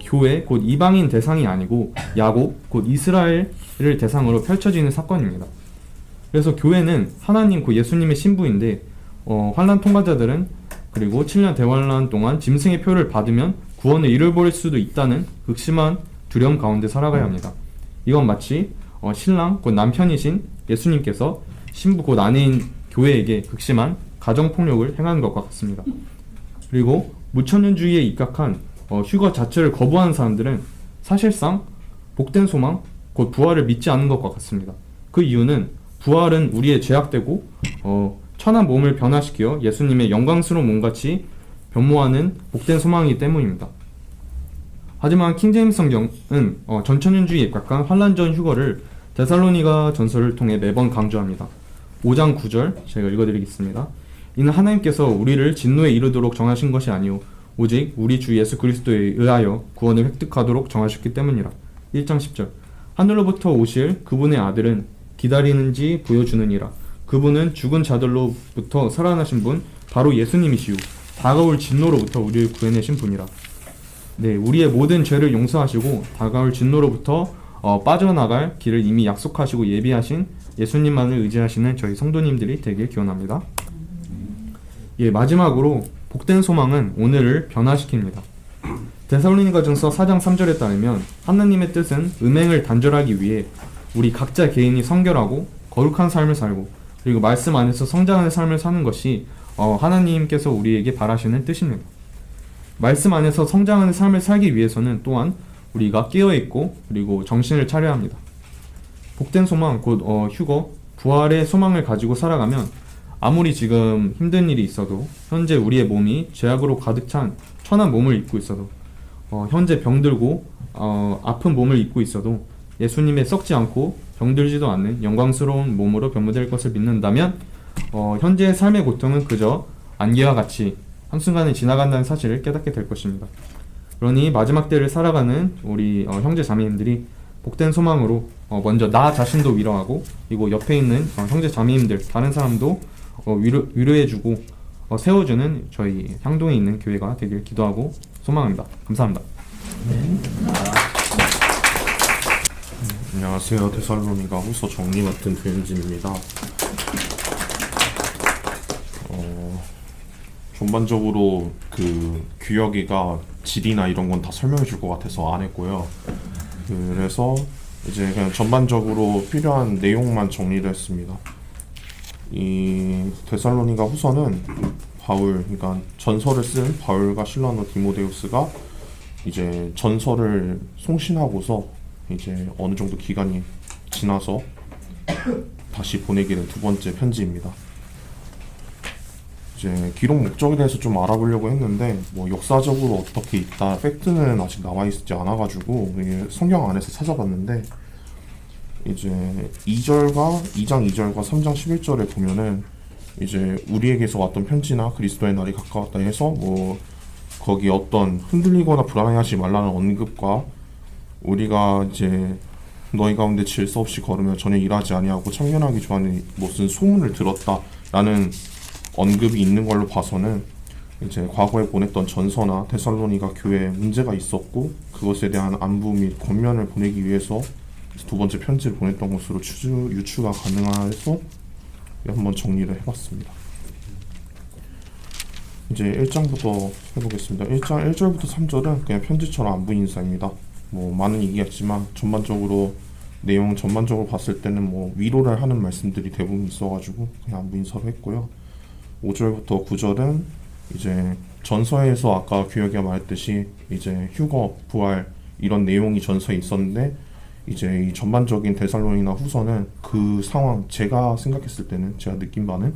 교회, 곧 이방인 대상이 아니고 야곱, 곧 이스라엘을 대상으로 펼쳐지는 사건입니다. 그래서 교회는 하나님, 곧 예수님의 신부인데 환란 통과자들은 그리고 7년 대환란 동안 짐승의 표를 받으면 구원을 잃어버릴 수도 있다는 극심한 두려움 가운데 살아가야 합니다. 이건 마치 신랑, 곧 남편이신 예수님께서 신부, 곧 아내인 교회에게 극심한 가정폭력을 행하는 것과 같습니다. 그리고 무천년주의에 입각한 휴거 자체를 거부하는 사람들은 사실상 복된 소망, 곧 부활을 믿지 않는 것과 같습니다. 그 이유는 부활은 우리의 죄악되고 천한 몸을 변화시켜 예수님의 영광스러운 몸같이 변모하는 복된 소망이기 때문입니다. 하지만 킹제임스 성경은 전천년주의에 입각한 환란전 휴거를 데살로니가 전서를 통해 매번 강조합니다. 5장 9절 제가 읽어드리겠습니다. 이는 하나님께서 우리를 진노에 이르도록 정하신 것이 아니오 오직 우리 주 예수 그리스도에 의하여 구원을 획득하도록 정하셨기 때문이라. 1장 10절 하늘로부터 오실 그분의 아들은 기다리는지 보여주느니라. 그분은 죽은 자들로부터 살아나신 분 바로 예수님이시오 다가올 진노로부터 우리를 구해내신 분이라. 네, 우리의 모든 죄를 용서하시고 다가올 진노로부터 빠져나갈 길을 이미 약속하시고 예비하신 예수님만을 의지하시는 저희 성도님들이 되길 기원합니다. 예, 마지막으로 복된 소망은 오늘을 변화시킵니다. 데살로니가전서 4장 3절에 따르면 하나님의 뜻은 음행을 단절하기 위해 우리 각자 개인이 성결하고 거룩한 삶을 살고 그리고 말씀 안에서 성장하는 삶을 사는 것이 하나님께서 우리에게 바라시는 뜻입니다. 말씀 안에서 성장하는 삶을 살기 위해서는 또한 우리가 깨어있고 그리고 정신을 차려야 합니다. 복된 소망, 곧 휴거, 부활의 소망을 가지고 살아가면 아무리 지금 힘든 일이 있어도 현재 우리의 몸이 죄악으로 가득 찬 천한 몸을 입고 있어도 현재 병들고 아픈 몸을 입고 있어도 예수님의 썩지 않고 병들지도 않는 영광스러운 몸으로 변모될 것을 믿는다면 현재의 삶의 고통은 그저 안개와 같이 한순간에 지나간다는 사실을 깨닫게 될 것입니다. 그러니 마지막 때를 살아가는 우리 형제 자매님들이 복된 소망으로 먼저 나 자신도 위로하고 그리고 옆에 있는 형제 자매님들 다른 사람도 위로해주고 세워주는 저희 향동에 있는 교회가 되길 기도하고 소망합니다. 감사합니다. 안녕하세요. 데살로니가 후서 정리 맡은 조현진입니다. 전반적으로 그 규혁이가 질이나 이런 건 다 설명해 줄 것 같아서 안 했고요. 그래서 이제 그냥 전반적으로 필요한 내용만 정리를 했습니다. 이 데살로니가 후서는 바울, 그러니까 전설을 쓴 바울과 실라노 디모데우스가 이제 전설을 송신하고서 이제 어느 정도 기간이 지나서 다시 보내게 된 두 번째 편지입니다. 이제 기록 목적에 대해서 좀 알아보려고 했는데 뭐 역사적으로 어떻게 있다 팩트는 아직 나와 있지 않아가지고 이게 성경 안에서 찾아봤는데 이제 2장 2절과 3장 11절에 보면은 이제 우리에게서 왔던 편지나 그리스도의 날이 가까웠다 해서 뭐 거기 어떤 흔들리거나 불안해하지 말라는 언급과 우리가 이제 너희 가운데 질서 없이 걸으며 전혀 일하지 아니하고 참견하기 좋아하는 무슨 소문을 들었다라는 언급이 있는 걸로 봐서는 이제 과거에 보냈던 전서나 데살로니가 교회에 문제가 있었고 그것에 대한 안부 및 권면을 보내기 위해서 두 번째 편지를 보냈던 것으로 유추가 가능해서 한번 정리를 해봤습니다. 이제 1장부터 해보겠습니다. 1장 1절부터 3절은 그냥 편지처럼 안부 인사입니다. 뭐 많은 얘기였지만 전반적으로 내용 전반적으로 봤을 때는 뭐 위로를 하는 말씀들이 대부분 있어가지고 그냥 안부 인사로 했고요. 5절부터 9절은 이제 전서에서 아까 규혁이가 말했듯이 이제 휴거, 부활 이런 내용이 전서에 있었는데 이제 이 전반적인 데살로니가 후서는 그 상황 제가 생각했을 때는 제가 느낀 바는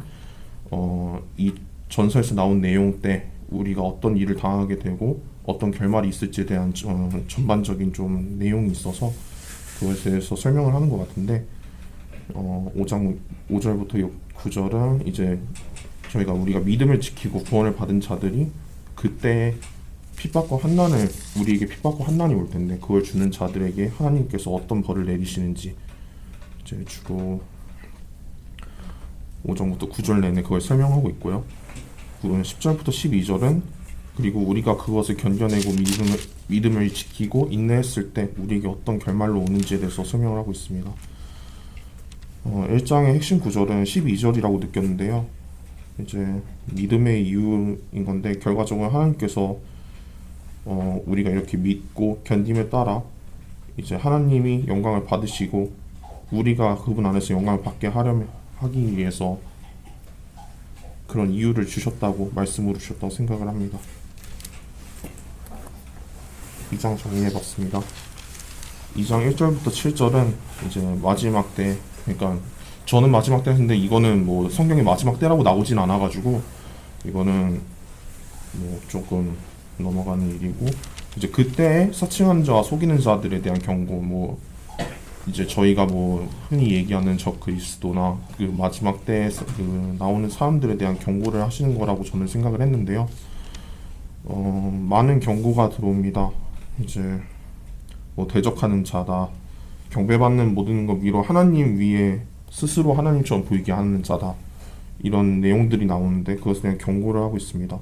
이 전서에서 나온 내용 때 우리가 어떤 일을 당하게 되고 어떤 결말이 있을지에 대한 전반적인 좀 내용이 있어서 그것에 대해서 설명을 하는 것 같은데 5장 5절부터 9절은 이제 우리가 믿음을 지키고 구원을 받은 자들이 그때 핍박과 환난을 우리에게 핍박과 환난이 올 텐데 그걸 주는 자들에게 하나님께서 어떤 벌을 내리시는지 이제 주고 5절부터 9절 내내 그걸 설명하고 있고요. 10절부터 12절은 그리고 우리가 그것을 견뎌내고 믿음을 지키고 인내했을 때 우리에게 어떤 결말로 오는지에 대해서 설명을 하고 있습니다. 1장의 핵심 구절은 12절이라고 느꼈는데요. 이제 믿음의 이유인 건데 결과적으로 하나님께서 우리가 이렇게 믿고 견딤에 따라 이제 하나님이 영광을 받으시고 우리가 그분 안에서 영광을 받게 하기 위해서 그런 이유를 주셨다고 말씀으로 주셨다고 생각을 합니다. 2장 정리해봤습니다. 2장 1절부터 7절은 이제 마지막 때, 그러니까 저는 마지막 때 했는데 이거는 뭐 성경에 마지막 때라고 나오진 않아가지고 이거는 뭐 조금 넘어가는 일이고 이제 그때 사칭하는 자와 속이는 자들에 대한 경고 뭐 이제 저희가 뭐 흔히 얘기하는 적 그리스도나 그 마지막 때 그 나오는 사람들에 대한 경고를 하시는 거라고 저는 생각을 했는데요. 많은 경고가 들어옵니다. 이제 뭐 대적하는 자다, 경배받는 모든 것 위로 하나님 위에 스스로 하나님처럼 보이게 하는 자다, 이런 내용들이 나오는데 그것에 대한 경고를 하고 있습니다.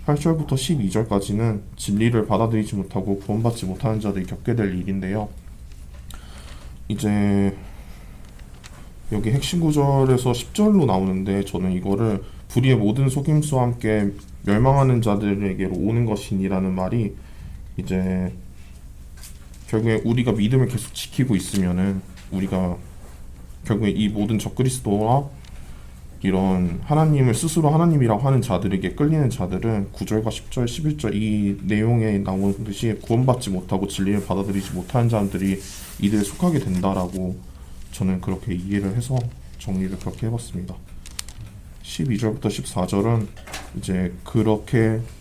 8절부터 12절까지는 진리를 받아들이지 못하고 구원받지 못하는 자들이 겪게 될 일인데요. 이제 여기 핵심 구절에서 10절로 나오는데 저는 이거를 불의의 모든 속임수와 함께 멸망하는 자들에게로 오는 것이니라는 말이 이제 결국에 우리가 믿음을 계속 지키고 있으면은 우리가 결국에 이 모든 적그리스도와 이런 하나님을 스스로 하나님이라고 하는 자들에게 끌리는 자들은 9절과 10절, 11절 이 내용에 나오듯이 구원받지 못하고 진리를 받아들이지 못하는 자들이 이들에 속하게 된다라고 저는 그렇게 이해를 해서 정리를 그렇게 해봤습니다. 12절부터 14절은 이제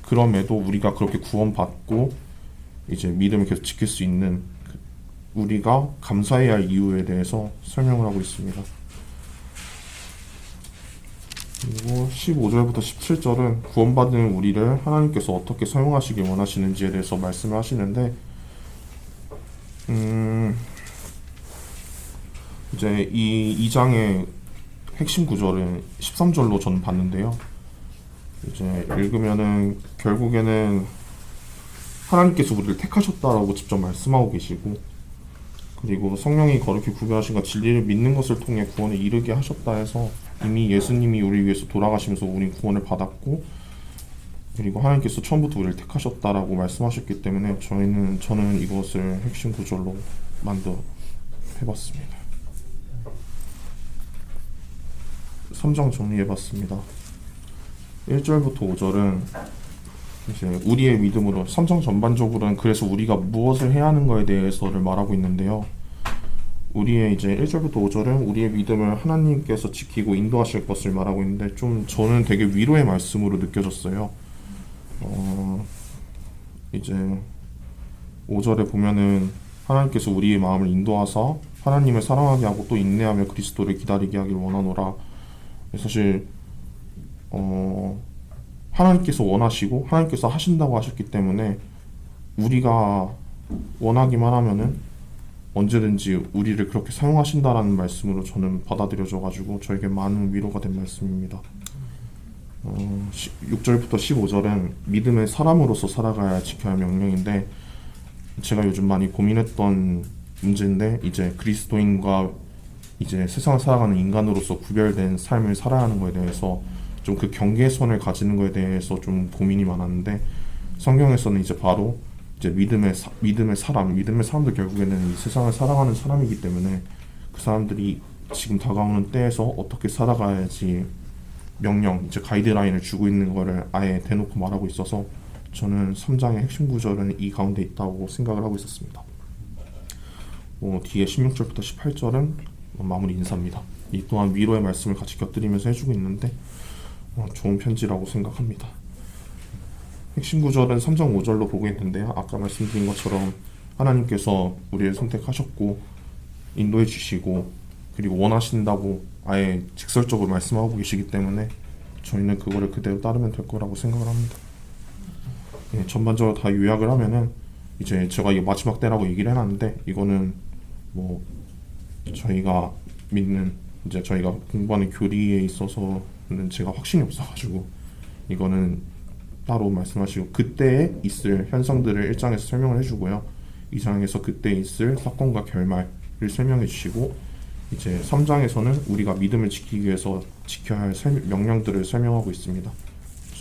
그럼에도 우리가 그렇게 구원받고 이제 믿음을 계속 지킬 수 있는 우리가 감사해야 할 이유에 대해서 설명을 하고 있습니다. 그리고 15절부터 17절은 구원받은 우리를 하나님께서 어떻게 사용하시길 원하시는지에 대해서 말씀을 하시는데 이제 이 2장의 핵심 구절은 13절로 저는 봤는데요. 이제 읽으면은 결국에는 하나님께서 우리를 택하셨다라고 직접 말씀하고 계시고 그리고 성령이 거룩히 구별하신 것 진리를 믿는 것을 통해 구원에 이르게 하셨다 해서 이미 예수님이 우리 위해서 돌아가시면서 우리 구원을 받았고 그리고 하나님께서 처음부터 우리를 택하셨다라고 말씀하셨기 때문에 저는 이것을 핵심 구절로 만들어 해봤습니다. 3장 정리해봤습니다. 1절부터 5절은 이제 우리의 믿음으로 3장 전반적으로는 그래서 우리가 무엇을 해야 하는 거에 대해서를 말하고 있는데요. 우리의 이제 1절부터 5절은 우리의 믿음을 하나님께서 지키고 인도하실 것을 말하고 있는데 좀 저는 되게 위로의 말씀으로 느껴졌어요. 이제 5절에 보면은 하나님께서 우리의 마음을 인도하사 하나님을 사랑하게 하고 또 인내하며 그리스도를 기다리게 하길 원하노라. 사실 하나님께서 원하시고 하나님께서 하신다고 하셨기 때문에 우리가 원하기만 하면은 언제든지 우리를 그렇게 사용하신다라는 말씀으로 저는 받아들여져가지고 저에게 많은 위로가 된 말씀입니다. 6절부터 15절은 믿음의 사람으로서 살아가야 지켜야 할 명령인데 제가 요즘 많이 고민했던 문제인데 이제 그리스도인과 이제 세상을 살아가는 인간으로서 구별된 삶을 살아야 하는 거에 대해서 좀 그 경계선을 가지는 거에 대해서 좀 고민이 많았는데 성경에서는 이제 바로 이제 믿음의 사람도 결국에는 이 세상을 살아가는 사람이기 때문에 그 사람들이 지금 다가오는 때에서 어떻게 살아가야지 명령, 이제 가이드라인을 주고 있는 거를 아예 대놓고 말하고 있어서 저는 3장의 핵심 구절은 이 가운데 있다고 생각을 하고 있었습니다. 뒤에 16절부터 18절은 마무리 인사입니다. 이 또한 위로의 말씀을 같이 곁들이면서 해주고 있는데 좋은 편지라고 생각합니다. 핵심 구절은 3장 5절로 보고 있는데요. 아까 말씀드린 것처럼 하나님께서 우리를 선택하셨고 인도해 주시고 그리고 원하신다고 아예 직설적으로 말씀하고 계시기 때문에 저희는 그거를 그대로 따르면 될 거라고 생각을 합니다. 전반적으로 다 요약을 하면은 이제 제가 이게 마지막 때라고 얘기를 해놨는데 이거는 뭐 저희가 믿는 이제 저희가 공부하는 교리에 있어서는 제가 확신이 없어가지고 이거는 따로 말씀하시고 그때에 있을 현상들을 1장에서 설명을 해주고요. 2장에서 그때 있을 사건과 결말을 설명해 주시고 이제 3장에서는 우리가 믿음을 지키기 위해서 지켜야 할 명령들을 설명하고 있습니다.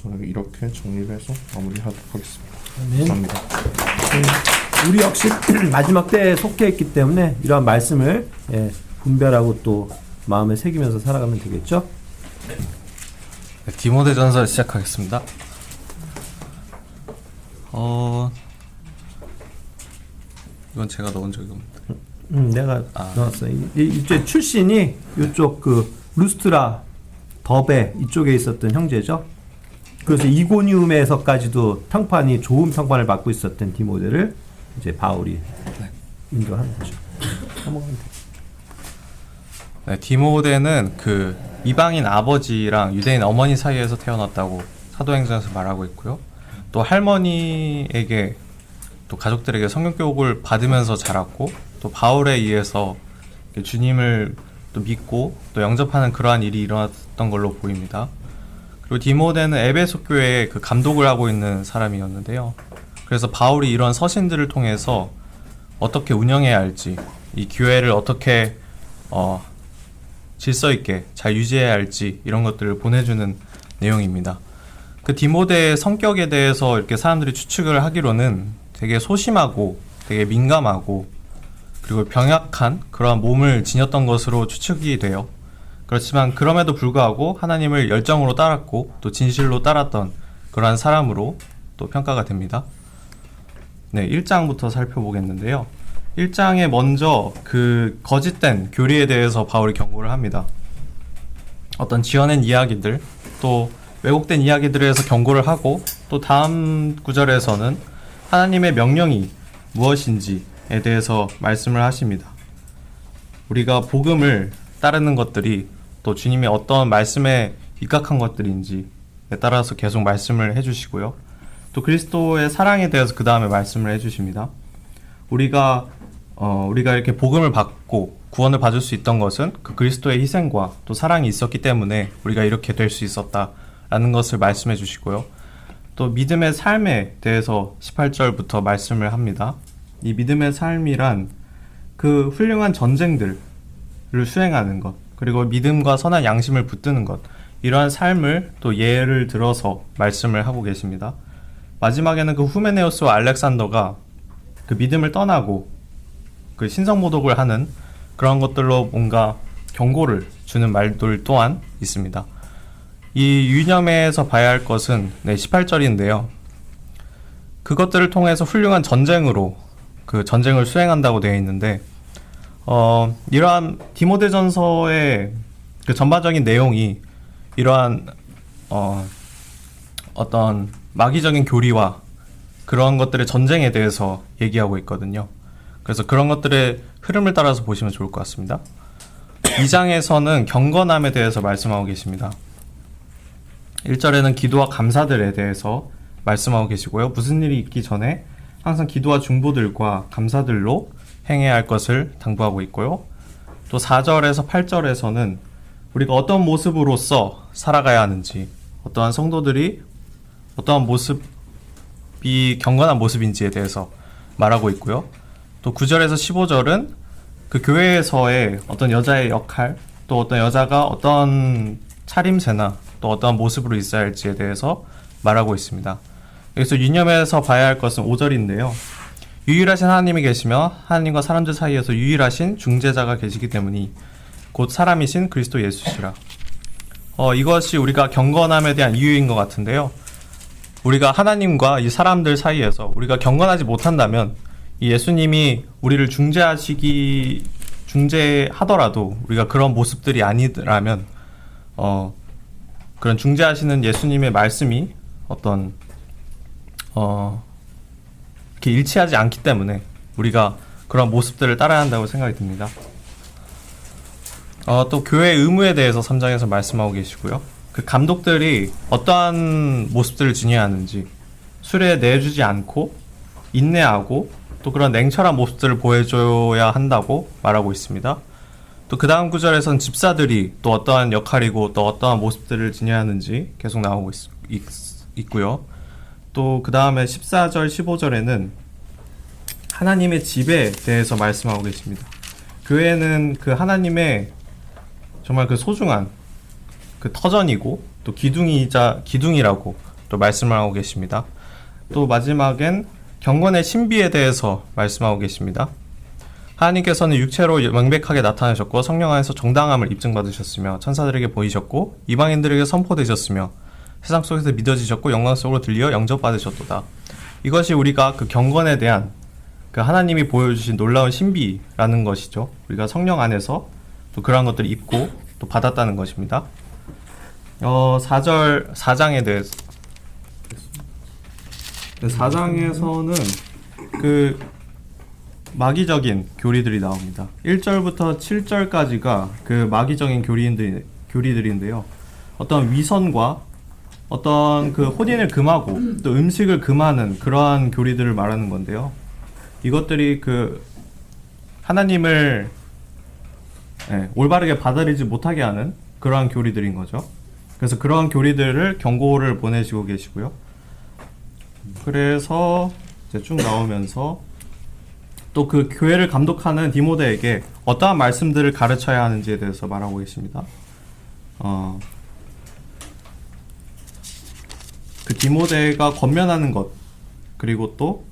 저는 이렇게 정리를 해서 마무리하도록 하겠습니다. 감사합니다. 우리 역시 마지막 때에 속해 있기 때문에 이러한 말씀을 분별하고 또 마음에 새기면서 살아가면 되겠죠? 네, 디모데전서를 시작하겠습니다. 이건 제가 넣은 적이 없는데. 내가 넣었어. 이제 출신이 이쪽 그 루스트라 더베 이쪽에 있었던 형제죠. 그래서 이고니움에서까지도 평판이 좋은 평판을 받고 있었던 디모데를 이제 바울이 인도하는 거죠. 넘어가면 돼. 네, 디모데는 그 이방인 아버지랑 유대인 어머니 사이에서 태어났다고 사도행전에서 말하고 있고요. 또 할머니에게 또 가족들에게 성경 교육을 받으면서 자랐고 또 바울에 의해서 주님을 또 믿고 또 영접하는 그러한 일이 일어났던 걸로 보입니다. 그리고 디모데는 에베소 교회에 그 감독을 하고 있는 사람이었는데요. 그래서 바울이 이런 서신들을 통해서 어떻게 운영해야 할지, 이 교회를 어떻게 질서 있게 잘 유지해야 할지 이런 것들을 보내주는 내용입니다. 그 디모데의 성격에 대해서 이렇게 사람들이 추측을 하기로는 되게 소심하고 되게 민감하고 그리고 병약한 그러한 몸을 지녔던 것으로 추측이 돼요. 그렇지만 그럼에도 불구하고 하나님을 열정으로 따랐고 또 진실로 따랐던 그러한 사람으로 또 평가가 됩니다. 네, 1장부터 살펴보겠는데요. 1장에 먼저 그 거짓된 교리에 대해서 바울이 경고를 합니다. 어떤 지어낸 이야기들 또 왜곡된 이야기들에서 경고를 하고 또 다음 구절에서는 하나님의 명령이 무엇인지에 대해서 말씀을 하십니다. 우리가 복음을 따르는 것들이 또 주님의 어떤 말씀에 입각한 것들인지에 따라서 계속 말씀을 해주시고요. 또 그리스도의 사랑에 대해서 그 다음에 말씀을 해주십니다. 우리가 이렇게 복음을 받고 구원을 받을 수 있던 것은 그 그리스도의 희생과 또 사랑이 있었기 때문에 우리가 이렇게 될 수 있었다라는 것을 말씀해 주시고요. 또 믿음의 삶에 대해서 18절부터 말씀을 합니다. 이 믿음의 삶이란 그 훌륭한 전쟁들을 수행하는 것, 그리고 믿음과 선한 양심을 붙드는 것, 이러한 삶을 또 예를 들어서 말씀을 하고 계십니다. 마지막에는 그 후메네오스와 알렉산더가 그 믿음을 떠나고 그 신성모독을 하는 그런 것들로 뭔가 경고를 주는 말들 또한 있습니다. 이 유념회에서 봐야 할 것은 18절인데요. 그것들을 통해서 훌륭한 전쟁으로 그 전쟁을 수행한다고 되어 있는데 이러한 디모데전서의 그 전반적인 내용이 이러한 어떤 마귀적인 교리와 그러한 것들의 전쟁에 대해서 얘기하고 있거든요. 그래서 그런 것들의 흐름을 따라서 보시면 좋을 것 같습니다. 2장에서는 경건함에 대해서 말씀하고 계십니다. 1절에는 기도와 감사들에 대해서 말씀하고 계시고요. 무슨 일이 있기 전에 항상 기도와 중보들과 감사들로 행해야 할 것을 당부하고 있고요. 또 4절에서 8절에서는 우리가 어떤 모습으로서 살아가야 하는지, 어떠한 성도들이 어떠한 모습이 경건한 모습인지에 대해서 말하고 있고요. 또 9절에서 15절은 그 교회에서의 어떤 여자의 역할, 또 어떤 여자가 어떤 차림새나 또 어떠한 모습으로 있어야 할지에 대해서 말하고 있습니다. 여기서 유념해서 봐야 할 것은 5절인데요. 유일하신 하나님이 계시며 하나님과 사람들 사이에서 유일하신 중재자가 계시기 때문이 곧 사람이신 그리스도 예수시라. 이것이 우리가 경건함에 대한 이유인 것 같은데요. 우리가 하나님과 이 사람들 사이에서 우리가 경건하지 못한다면 이 예수님이 우리를 중재하더라도 우리가 그런 모습들이 아니라면 그런 중재하시는 예수님의 말씀이 어떤 이렇게 일치하지 않기 때문에 우리가 그런 모습들을 따라야 한다고 생각이 듭니다. 또 교회 의무에 대해서 3장에서 말씀하고 계시고요. 그 감독들이 어떠한 모습들을 지녀야 하는지, 술에 내주지 않고 인내하고 또 그런 냉철한 모습들을 보여줘야 한다고 말하고 있습니다. 또 그 다음 구절에서는 집사들이 또 어떠한 역할이고 또 어떠한 모습들을 지녀야 하는지 계속 나오고 있고요. 또 그 다음에 14절, 15절에는 하나님의 집에 대해서 말씀하고 계십니다. 교회는 그 하나님의 정말 그 소중한 그 터전이고 또 기둥이라고 또 말씀을 하고 계십니다. 또 마지막엔 경건의 신비에 대해서 말씀하고 계십니다. 하나님께서는 육체로 명백하게 나타나셨고 성령 안에서 정당함을 입증받으셨으며 천사들에게 보이셨고 이방인들에게 선포되셨으며 세상 속에서 믿어지셨고 영광 속으로 들려 영접받으셨도다. 이것이 우리가 그 경건에 대한 그 하나님이 보여주신 놀라운 신비라는 것이죠. 우리가 성령 안에서 또 그러한 것들을 입고 또 받았다는 것입니다. 4장에 대해서 4장에서는 그 마귀적인 교리들이 나옵니다. 1절부터 7절까지가 그 마귀적인 교리들인데요. 어떤 위선과 어떤 그 혼인을 금하고 또 음식을 금하는 그러한 교리들을 말하는 건데요. 이것들이 그 하나님을 올바르게 받아들이지 못하게 하는 그러한 교리들인 거죠. 그래서 그러한 교리들을 경고를 보내시고 계시고요. 그래서 이제 쭉 나오면서 또 그 교회를 감독하는 디모데에게 어떠한 말씀들을 가르쳐야 하는지에 대해서 말하고 계십니다. 그 디모데가 권면하는 것, 그리고 또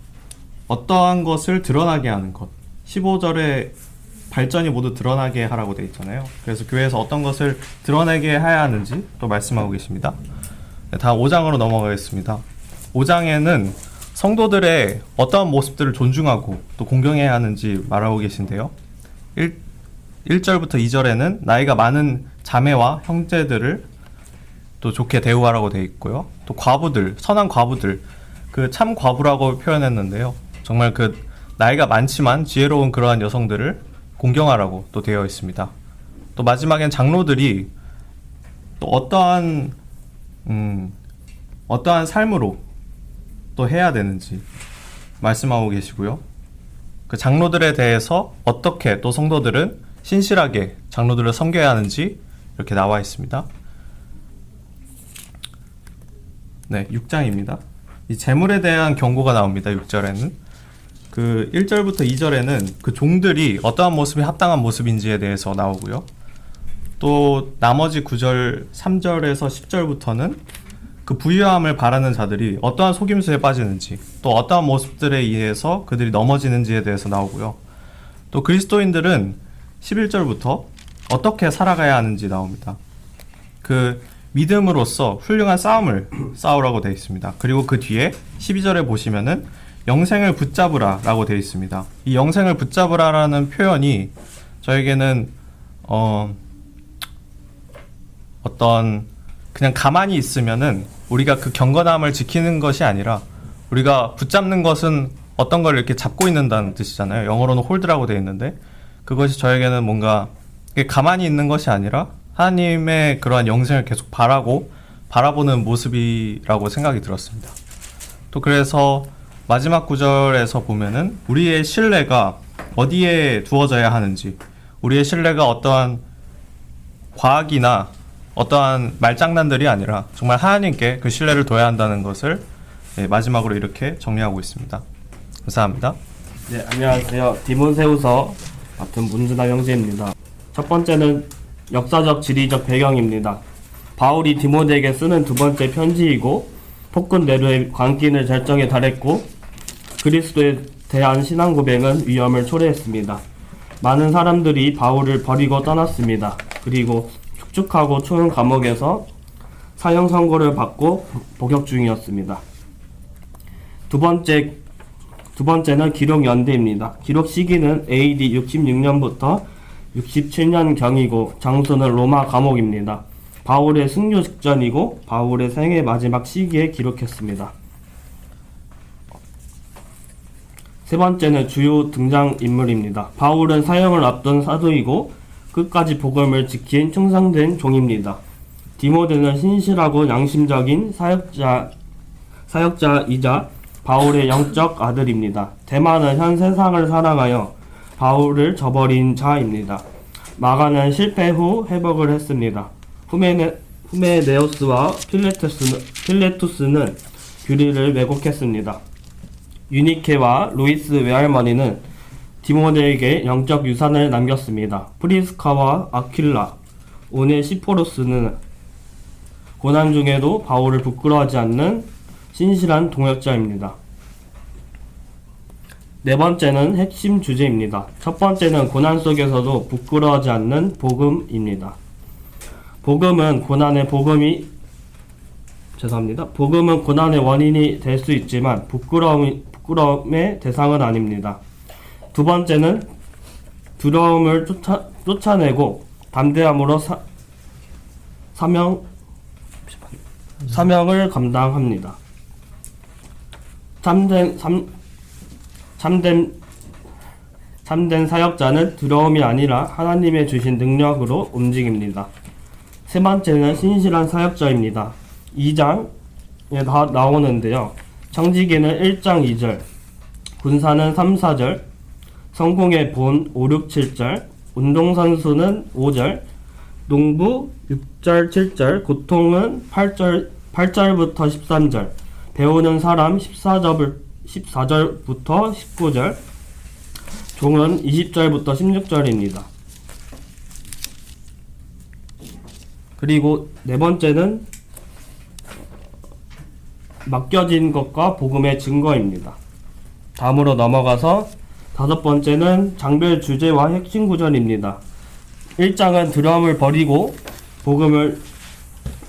어떠한 것을 드러나게 하는 것, 15절에 발전이 모두 드러나게 하라고 되어 있잖아요. 그래서 교회에서 어떤 것을 드러내게 해야 하는지 또 말씀하고 계십니다. 다음 5장으로 넘어가겠습니다. 5장에는 성도들의 어떠한 모습들을 존중하고 또 공경해야 하는지 말하고 계신데요. 1절부터 2절에는 나이가 많은 자매와 형제들을 또 좋게 대우하라고 되어 있고요. 또 과부들, 선한 과부들, 그 참 과부라고 표현했는데요. 정말 그 나이가 많지만 지혜로운 그러한 여성들을 공경하라고 또 되어 있습니다. 또 마지막엔 장로들이 또 어떠한 삶으로 또 해야 되는지 말씀하고 계시고요. 그 장로들에 대해서 어떻게 또 성도들은 신실하게 장로들을 섬겨야 하는지 이렇게 나와 있습니다. 네, 6장입니다. 이 재물에 대한 경고가 나옵니다. 6절에는 그 1절부터 2절에는 그 종들이 어떠한 모습이 합당한 모습인지에 대해서 나오고요. 또 나머지 9절, 3절에서 10절부터는 그 부유함을 바라는 자들이 어떠한 속임수에 빠지는지, 또 어떠한 모습들에 의해서 그들이 넘어지는지에 대해서 나오고요. 또 그리스도인들은 11절부터 어떻게 살아가야 하는지 나옵니다. 그 믿음으로써 훌륭한 싸움을 싸우라고 되어 있습니다. 그리고 그 뒤에 12절에 보시면은 영생을 붙잡으라 라고 되어 있습니다. 이 영생을 붙잡으라라는 표현이 저에게는 어떤 그냥 가만히 있으면은 우리가 그 경건함을 지키는 것이 아니라 우리가 붙잡는 것은 어떤 걸 이렇게 잡고 있는다는 뜻이잖아요. 영어로는 홀드라고 되어 있는데 그것이 저에게는 뭔가 가만히 있는 것이 아니라 하나님의 그러한 영생을 계속 바라보는 모습이라고 생각이 들었습니다. 또 그래서 마지막 구절에서 보면은 우리의 신뢰가 어디에 두어져야 하는지, 우리의 신뢰가 어떠한 과학이나 어떠한 말장난들이 아니라 정말 하나님께 그 신뢰를 둬야 한다는 것을 마지막으로 이렇게 정리하고 있습니다. 감사합니다. 네, 안녕하세요. 디모세후서 맡은 문준하 형제입니다. 첫 번째는 역사적 지리적 배경입니다. 바울이 디모데에게 쓰는 두 번째 편지이고 폭군 네로의 광기는 절정에 달했고 그리스도에 대한 신앙 고백은 위험을 초래했습니다. 많은 사람들이 바울을 버리고 떠났습니다. 그리고 축축하고 추운 감옥에서 사형 선고를 받고 복역 중이었습니다. 두 번째는 기록 연대입니다. 기록 시기는 AD 66년부터 67년경이고 장소는 로마 감옥입니다. 바울의 승려 직전이고 바울의 생애 마지막 시기에 기록했습니다. 세 번째는 주요 등장인물입니다. 바울은 사형을 앞둔 사도이고 끝까지 복음을 지킨 충성된 종입니다. 디모데는 신실하고 양심적인 사역자이자 바울의 영적 아들입니다. 데마는 현 세상을 사랑하여 바울을 저버린 자입니다. 마가는 실패 후 회복을 했습니다. 후메네오스와 필레투스는 규리를 왜곡했습니다. 유니케와 로이스 외할머니는 디모데에게 영적 유산을 남겼습니다. 프리스카와 아킬라, 오네시포로스는 고난 중에도 바울을 부끄러워하지 않는 신실한 동역자입니다. 네 번째는 핵심 주제입니다. 첫 번째는 고난 속에서도 부끄러워하지 않는 복음입니다. 복음은 고난의 고난의 원인이 될 수 있지만 부끄러움의 대상은 아닙니다. 두 번째는 두려움을 쫓아내고 담대함으로 사명을 감당합니다. 참된 사역자는 두려움이 아니라 하나님의 주신 능력으로 움직입니다. 세 번째는 신실한 사역자입니다. 2장에 다 나오는데요. 청지기는 1장 2절, 군사는 3, 4절, 성공의 본 5, 6, 7절, 운동선수는 5절, 농부 6절, 7절, 고통은 8절부터 13절, 배우는 사람 14절부터 19절, 종은 20절부터 16절입니다. 그리고 네 번째는 맡겨진 것과 복음의 증거입니다. 다음으로 넘어가서 다섯 번째는 장별 주제와 핵심 구절입니다. 1장은 두려움을 버리고 복음을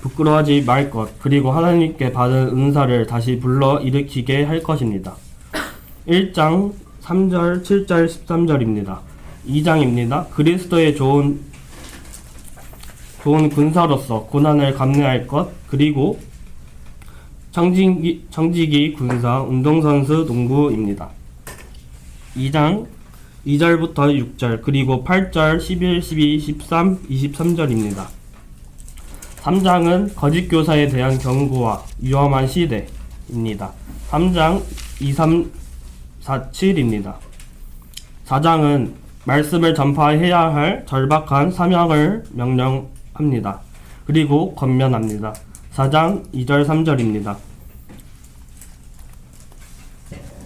부끄러워하지 말 것, 그리고 하나님께 받은 은사를 다시 불러 일으키게 할 것입니다. 1장 3절, 7절, 13절입니다. 2장입니다. 그리스도의 좋은 군사로서 고난을 감내할 것, 그리고 청지기, 군사, 운동선수, 농구입니다. 2장 2절부터 6절, 그리고 8절, 11, 12, 13, 23절입니다. 3장은 거짓 교사에 대한 경고와 위험한 시대입니다. 3장 2, 3, 4, 7입니다. 4장은 말씀을 전파해야 할 절박한 사명을 명령합니다. 그리고 권면합니다. 4장 2절 3절입니다.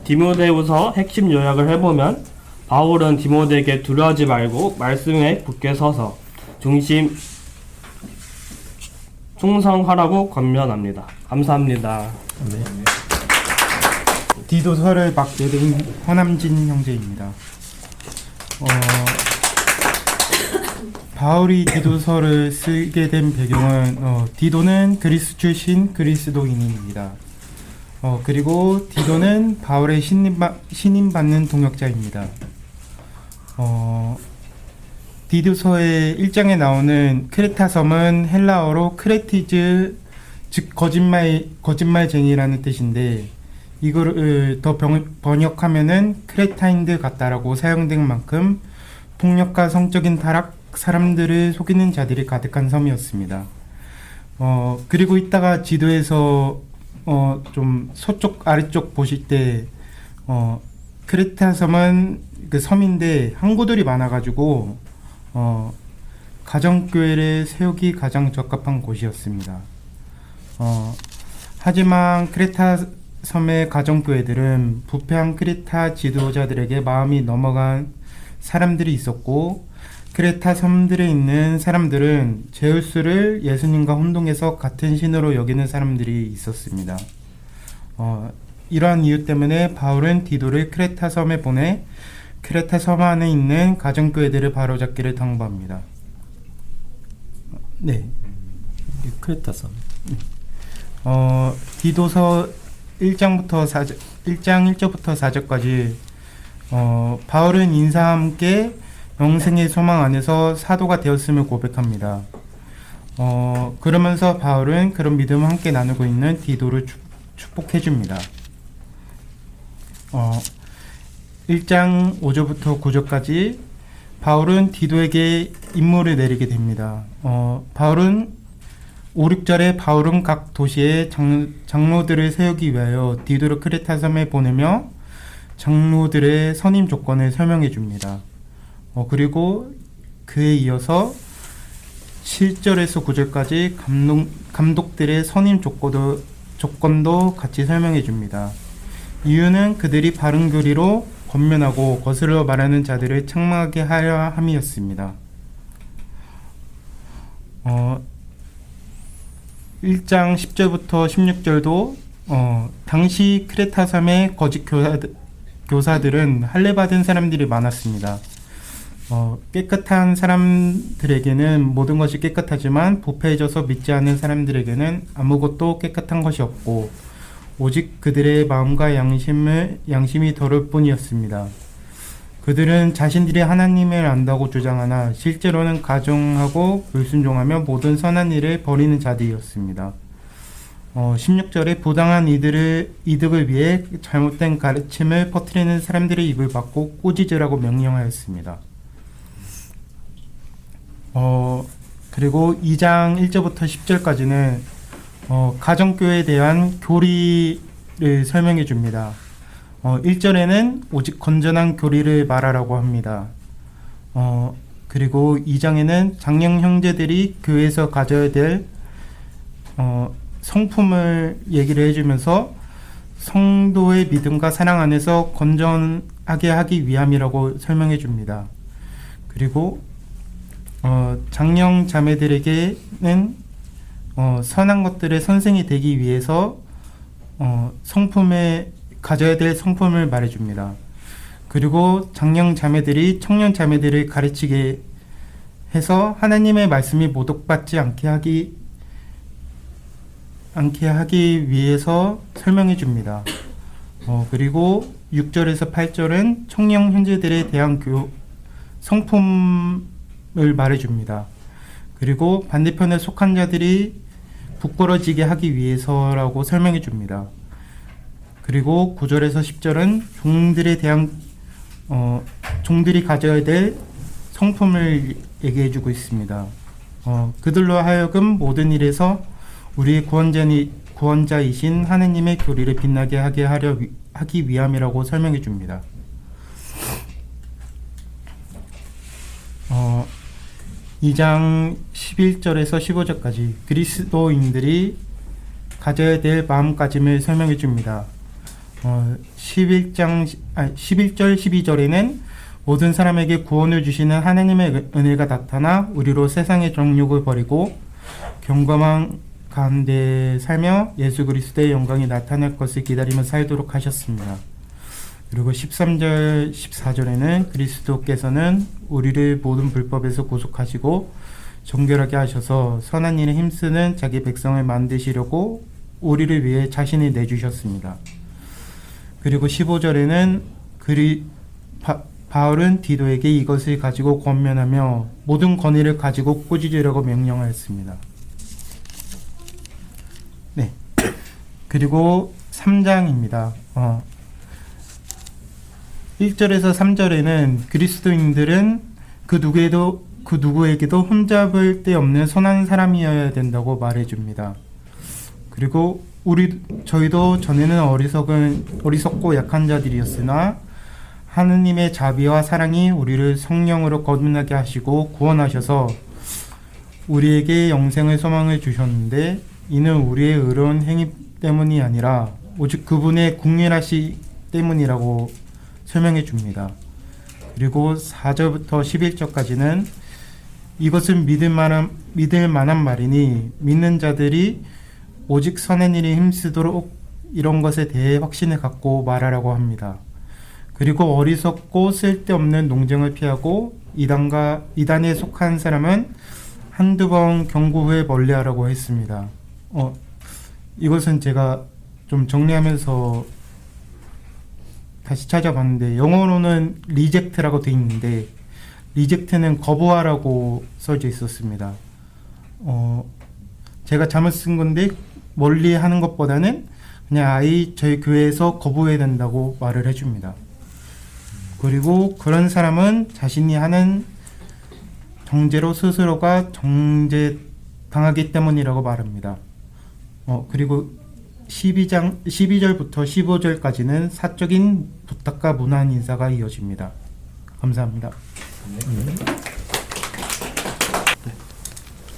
디모데후서 핵심 요약을 해보면 바울은 디모데에게 두려워하지 말고 말씀에 굳게 서서 충성하라고 권면합니다. 감사합니다. 디도서를 맡게 된 허남진 형제입니다. 바울이 디도서를 쓰게 된 배경은 디도는 그리스 출신 그리스도인입니다. 그리고 디도는 바울의 신임받는 동역자입니다. 디도서의 1장에 나오는 크레타 섬은 헬라어로 크레티즈, 즉 거짓말쟁이라는 뜻인데 이거를 더 번역하면은 크레타인들 같다라고 사용된 만큼 폭력과 성적인 타락, 사람들을 속이는 자들이 가득한 섬이었습니다. 그리고 이따가 지도에서 좀 서쪽 아래쪽 보실 때 크레타 섬은 그 섬인데 항구들이 많아가지고 가정교회를 세우기 가장 적합한 곳이었습니다. 하지만 크레타 섬의 가정교회들은 부패한 크레타 지도자들에게 마음이 넘어간 사람들이 있었고 크레타 섬들에 있는 사람들은 제우스를 예수님과 혼동해서 같은 신으로 여기는 사람들이 있었습니다. 이러한 이유 때문에 바울은 디도를 크레타 섬에 보내 크레타 섬 안에 있는 가정교회들을 바로잡기를 당부합니다. 네. 크레타섬. 디도서 1장 1절부터 4절까지 바울은 인사와 함께 영생의 소망 안에서 사도가 되었음을 고백합니다. 그러면서 바울은 그런 믿음을 함께 나누고 있는 디도를 축복해 줍니다. 1장 5절부터 9절까지 바울은 디도에게 임무를 내리게 됩니다. 바울은 5, 6절에 바울은 각 도시에 장로들을 세우기 위하여 디도를 크레타 섬에 보내며 장로들의 선임 조건을 설명해 줍니다. 그리고 그에 이어서 7절에서 9절까지 감독들의 선임 조건도 같이 설명해 줍니다. 이유는 그들이 바른 교리로 권면하고 거슬러 말하는 자들을 책망하게 하려 함이었습니다. 1장 10절부터 16절도 당시 크레타 섬의 거짓 교사들은 할례받은 사람들이 많았습니다. 깨끗한 사람들에게는 모든 것이 깨끗하지만 부패해져서 믿지 않는 사람들에게는 아무것도 깨끗한 것이 없고 오직 그들의 마음과 양심이 더러울 뿐이었습니다. 그들은 자신들이 하나님을 안다고 주장하나 실제로는 가정하고 불순종하며 모든 선한 일을 버리는 자들이었습니다. 16절에 부당한 이득을 위해 잘못된 가르침을 퍼뜨리는 사람들의 입을 막고 꾸짖으라고 명령하였습니다. 그리고 2장 1절부터 10절까지는 가정교회에 대한 교리를 설명해 줍니다. 1절에는 오직 건전한 교리를 말하라고 합니다. 그리고 2장에는 장령 형제들이 교회에서 가져야 될 성품을 얘기를 해주면서 성도의 믿음과 사랑 안에서 건전하게 하기 위함이라고 설명해 줍니다. 그리고 장령 자매들에게는 선한 것들의 선생이 되기 위해서 가져야 될 성품을 말해줍니다. 그리고 장령 자매들이 청년 자매들을 가르치게 해서 하나님의 말씀이 모독받지 않게 하기 위해서 설명해 줍니다. 그리고 6절에서 8절은 청년 형제들에 대한 성품을 말해줍니다. 그리고 반대편에 속한 자들이 부끄러지게 하기 위해서라고 설명해 줍니다. 그리고 9절에서 10절은 종들에 대한 종들이 가져야 될 성품을 얘기해 주고 있습니다. 그들로 하여금 모든 일에서 우리의 구원자이신 하느님의 교리를 빛나게 하기 위함이라고 설명해 줍니다. 2장 11절에서 15절까지 그리스도인들이 가져야 될 마음가짐을 설명해 줍니다. 11절 12절에는 모든 사람에게 구원을 주시는 하나님의 은혜가 나타나 우리로 세상의 정욕을 버리고 가운데 살며 예수 그리스도의 영광이 나타날 것을 기다리며 살도록 하셨습니다. 그리고 13절, 14절에는 그리스도께서는 우리를 모든 불법에서 구속하시고 정결하게 하셔서 선한 일에 힘쓰는 자기 백성을 만드시려고 우리를 위해 자신을 내주셨습니다. 그리고 15절에는 바울은 디도에게 이것을 가지고 권면하며 모든 권위를 가지고 꾸짖으려고 명령하였습니다. 네. 그리고 3장입니다. 1절에서 3절에는 그리스도인들은 그 누구에게도 흠잡을 데 없는 선한 사람이어야 된다고 말해줍니다. 그리고 저희도 전에는 어리석고 약한 자들이었으나 하느님의 자비와 사랑이 우리를 성령으로 거듭나게 하시고 구원하셔서 우리에게 영생의 소망을 주셨는데 이는 우리의 의로운 행위 때문이 아니라 오직 그분의 궁일하시 때문이라고 설명해 줍니다. 그리고 4절부터 11절까지는 이것은 믿을 만한 말이니 믿는 자들이 오직 선한 일에 힘쓰도록 이런 것에 대해 확신을 갖고 말하라고 합니다. 그리고 어리석고 쓸데없는 논쟁을 피하고 이단에 속한 사람은 한두 번 경고 후에 멀리하라고 했습니다. 이것은 제가 좀 정리하면서 다시 찾아봤는데 영어로는 리젝트라고 되어 있는데 리젝트는 거부하라고 써져 있었습니다. 제가 잘못 쓴 건데 멀리 하는 것보다는 그냥 저희 교회에서 거부해야 된다고 말을 해줍니다. 그리고 그런 사람은 자신이 하는 정죄로 스스로가 정죄당하기 때문이라고 말합니다. 그리고 12절부터 15절까지는 사적인 부탁과 무난 인사가 이어집니다. 감사합니다.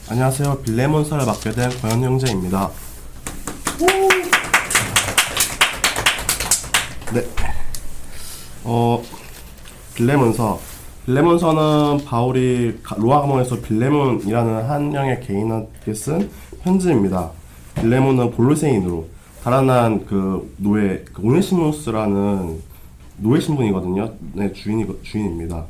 안녕하세요. 빌레몬서를 맡게 된 권현 형제입니다. 네. 빌레몬서는 바울이 로마 감옥에서 빌레몬이라는 한 명의 개인한테 쓴 편지입니다. 빌레몬은 볼로세인으로 달아난 노예 오네시모스라는 노예 신분이거든요. 네, 주인입니다.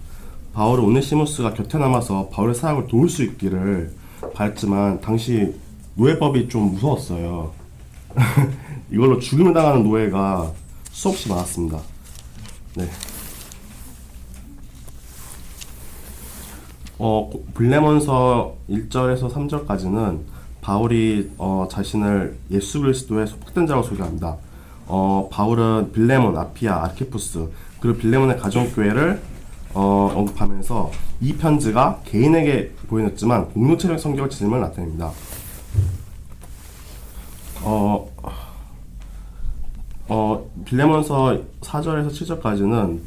바울은 오네시모스가 곁에 남아서 바울의 사역을 도울 수 있기를 바랬지만 당시 노예법이 좀 무서웠어요. 이걸로 죽임을 당하는 노예가 수없이 많았습니다. 네. 빌레몬서 1절에서 3절까지는 바울이 자신을 예수 그리스도의 소폭된 자로 소개합니다. 바울은 빌레몬, 아피아, 아르키푸스 그리고 빌레몬의 가정교회를 언급하면서 이 편지가 개인에게 보여졌지만 공동체적 성격을 지짐을 나타냅니다. 빌레몬서 4절에서 7절까지는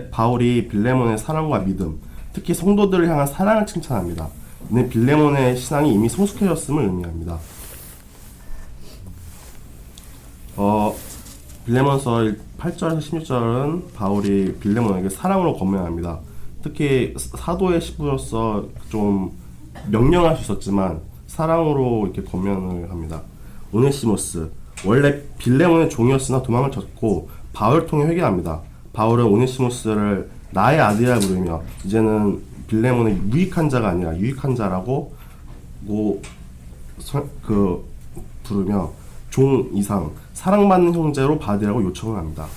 바울이 빌레몬의 사랑과 믿음, 특히 성도들을 향한 사랑을 칭찬합니다. 이는 빌레몬의 신앙이 이미 성숙해졌음을 의미합니다. 빌레몬서 8절에서 16절은 바울이 빌레몬에게 사랑으로 권면합니다. 특히 사도의 시부로서 좀 명령할 수 있었지만 사랑으로 이렇게 권면을 합니다. 오네시모스, 원래 빌레몬의 종이었으나 도망을 쳤고 바울을 통해 회개합니다. 바울은 오네시모스를 나의 아들이라 부르며 이제는 빌레몬의 유익한 자가 아니라 유익한 자라고 부르며 종 이상 사랑받는 형제로 받으라고 요청을 합니다.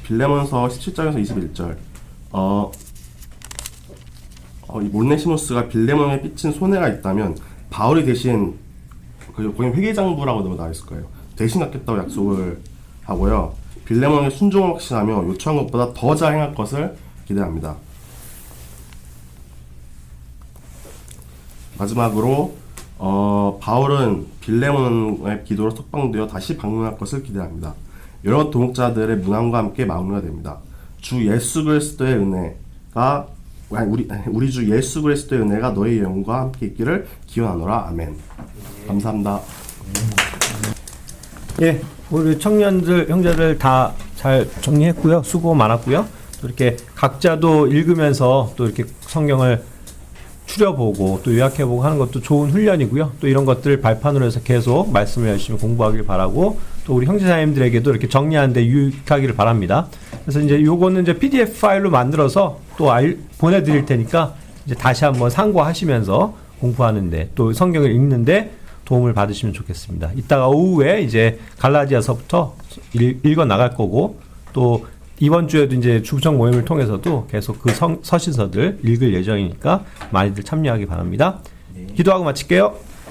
빌레몬서 17장에서 21절 이 오네시모스가 빌레몬에 삐친 손해가 있다면 바울이 대신 거기 회계장부라고 나와 있을 거예요. 대신 갚겠다고 약속을 하고요. 빌레몬에게 순종을 확신하며 요청한 것보다 더 잘 행할 것을 기대합니다. 마지막으로 바울은 빌레몬의 기도로 석방되어 다시 방문할 것을 기대합니다. 여러 동역자들의 문안과 함께 마무리가 됩니다. 주 예수 그리스도의 은혜가 우리 주 예수 그리스도의 은혜가 너희 영과 함께 있기를 기원하노라. 아멘. 감사합니다. 예, 우리 청년들 형제들 다 잘 정리했고요. 수고 많았고요. 또 이렇게 각자도 읽으면서 또 이렇게 성경을 추려보고 또 요약해보고 하는 것도 좋은 훈련이고요. 또 이런 것들을 발판으로 해서 계속 말씀을 열심히 공부하길 바라고 또 우리 형제자매님들에게도 이렇게 정리하는 데 유익하기를 바랍니다. 그래서 이제 요거는 이제 PDF 파일로 만들어서 또 보내드릴 테니까 이제 다시 한번 참고하시면서 공부하는데 또 성경을 읽는데 도움을 받으시면 좋겠습니다. 이따가 오후에 이제 갈라디아서부터 읽어 나갈 거고 또 이번 주에도 이제 주구청 모임을 통해서도 계속 그 서신서들 읽을 예정이니까 많이들 참여하기 바랍니다. 기도하고 마칠게요.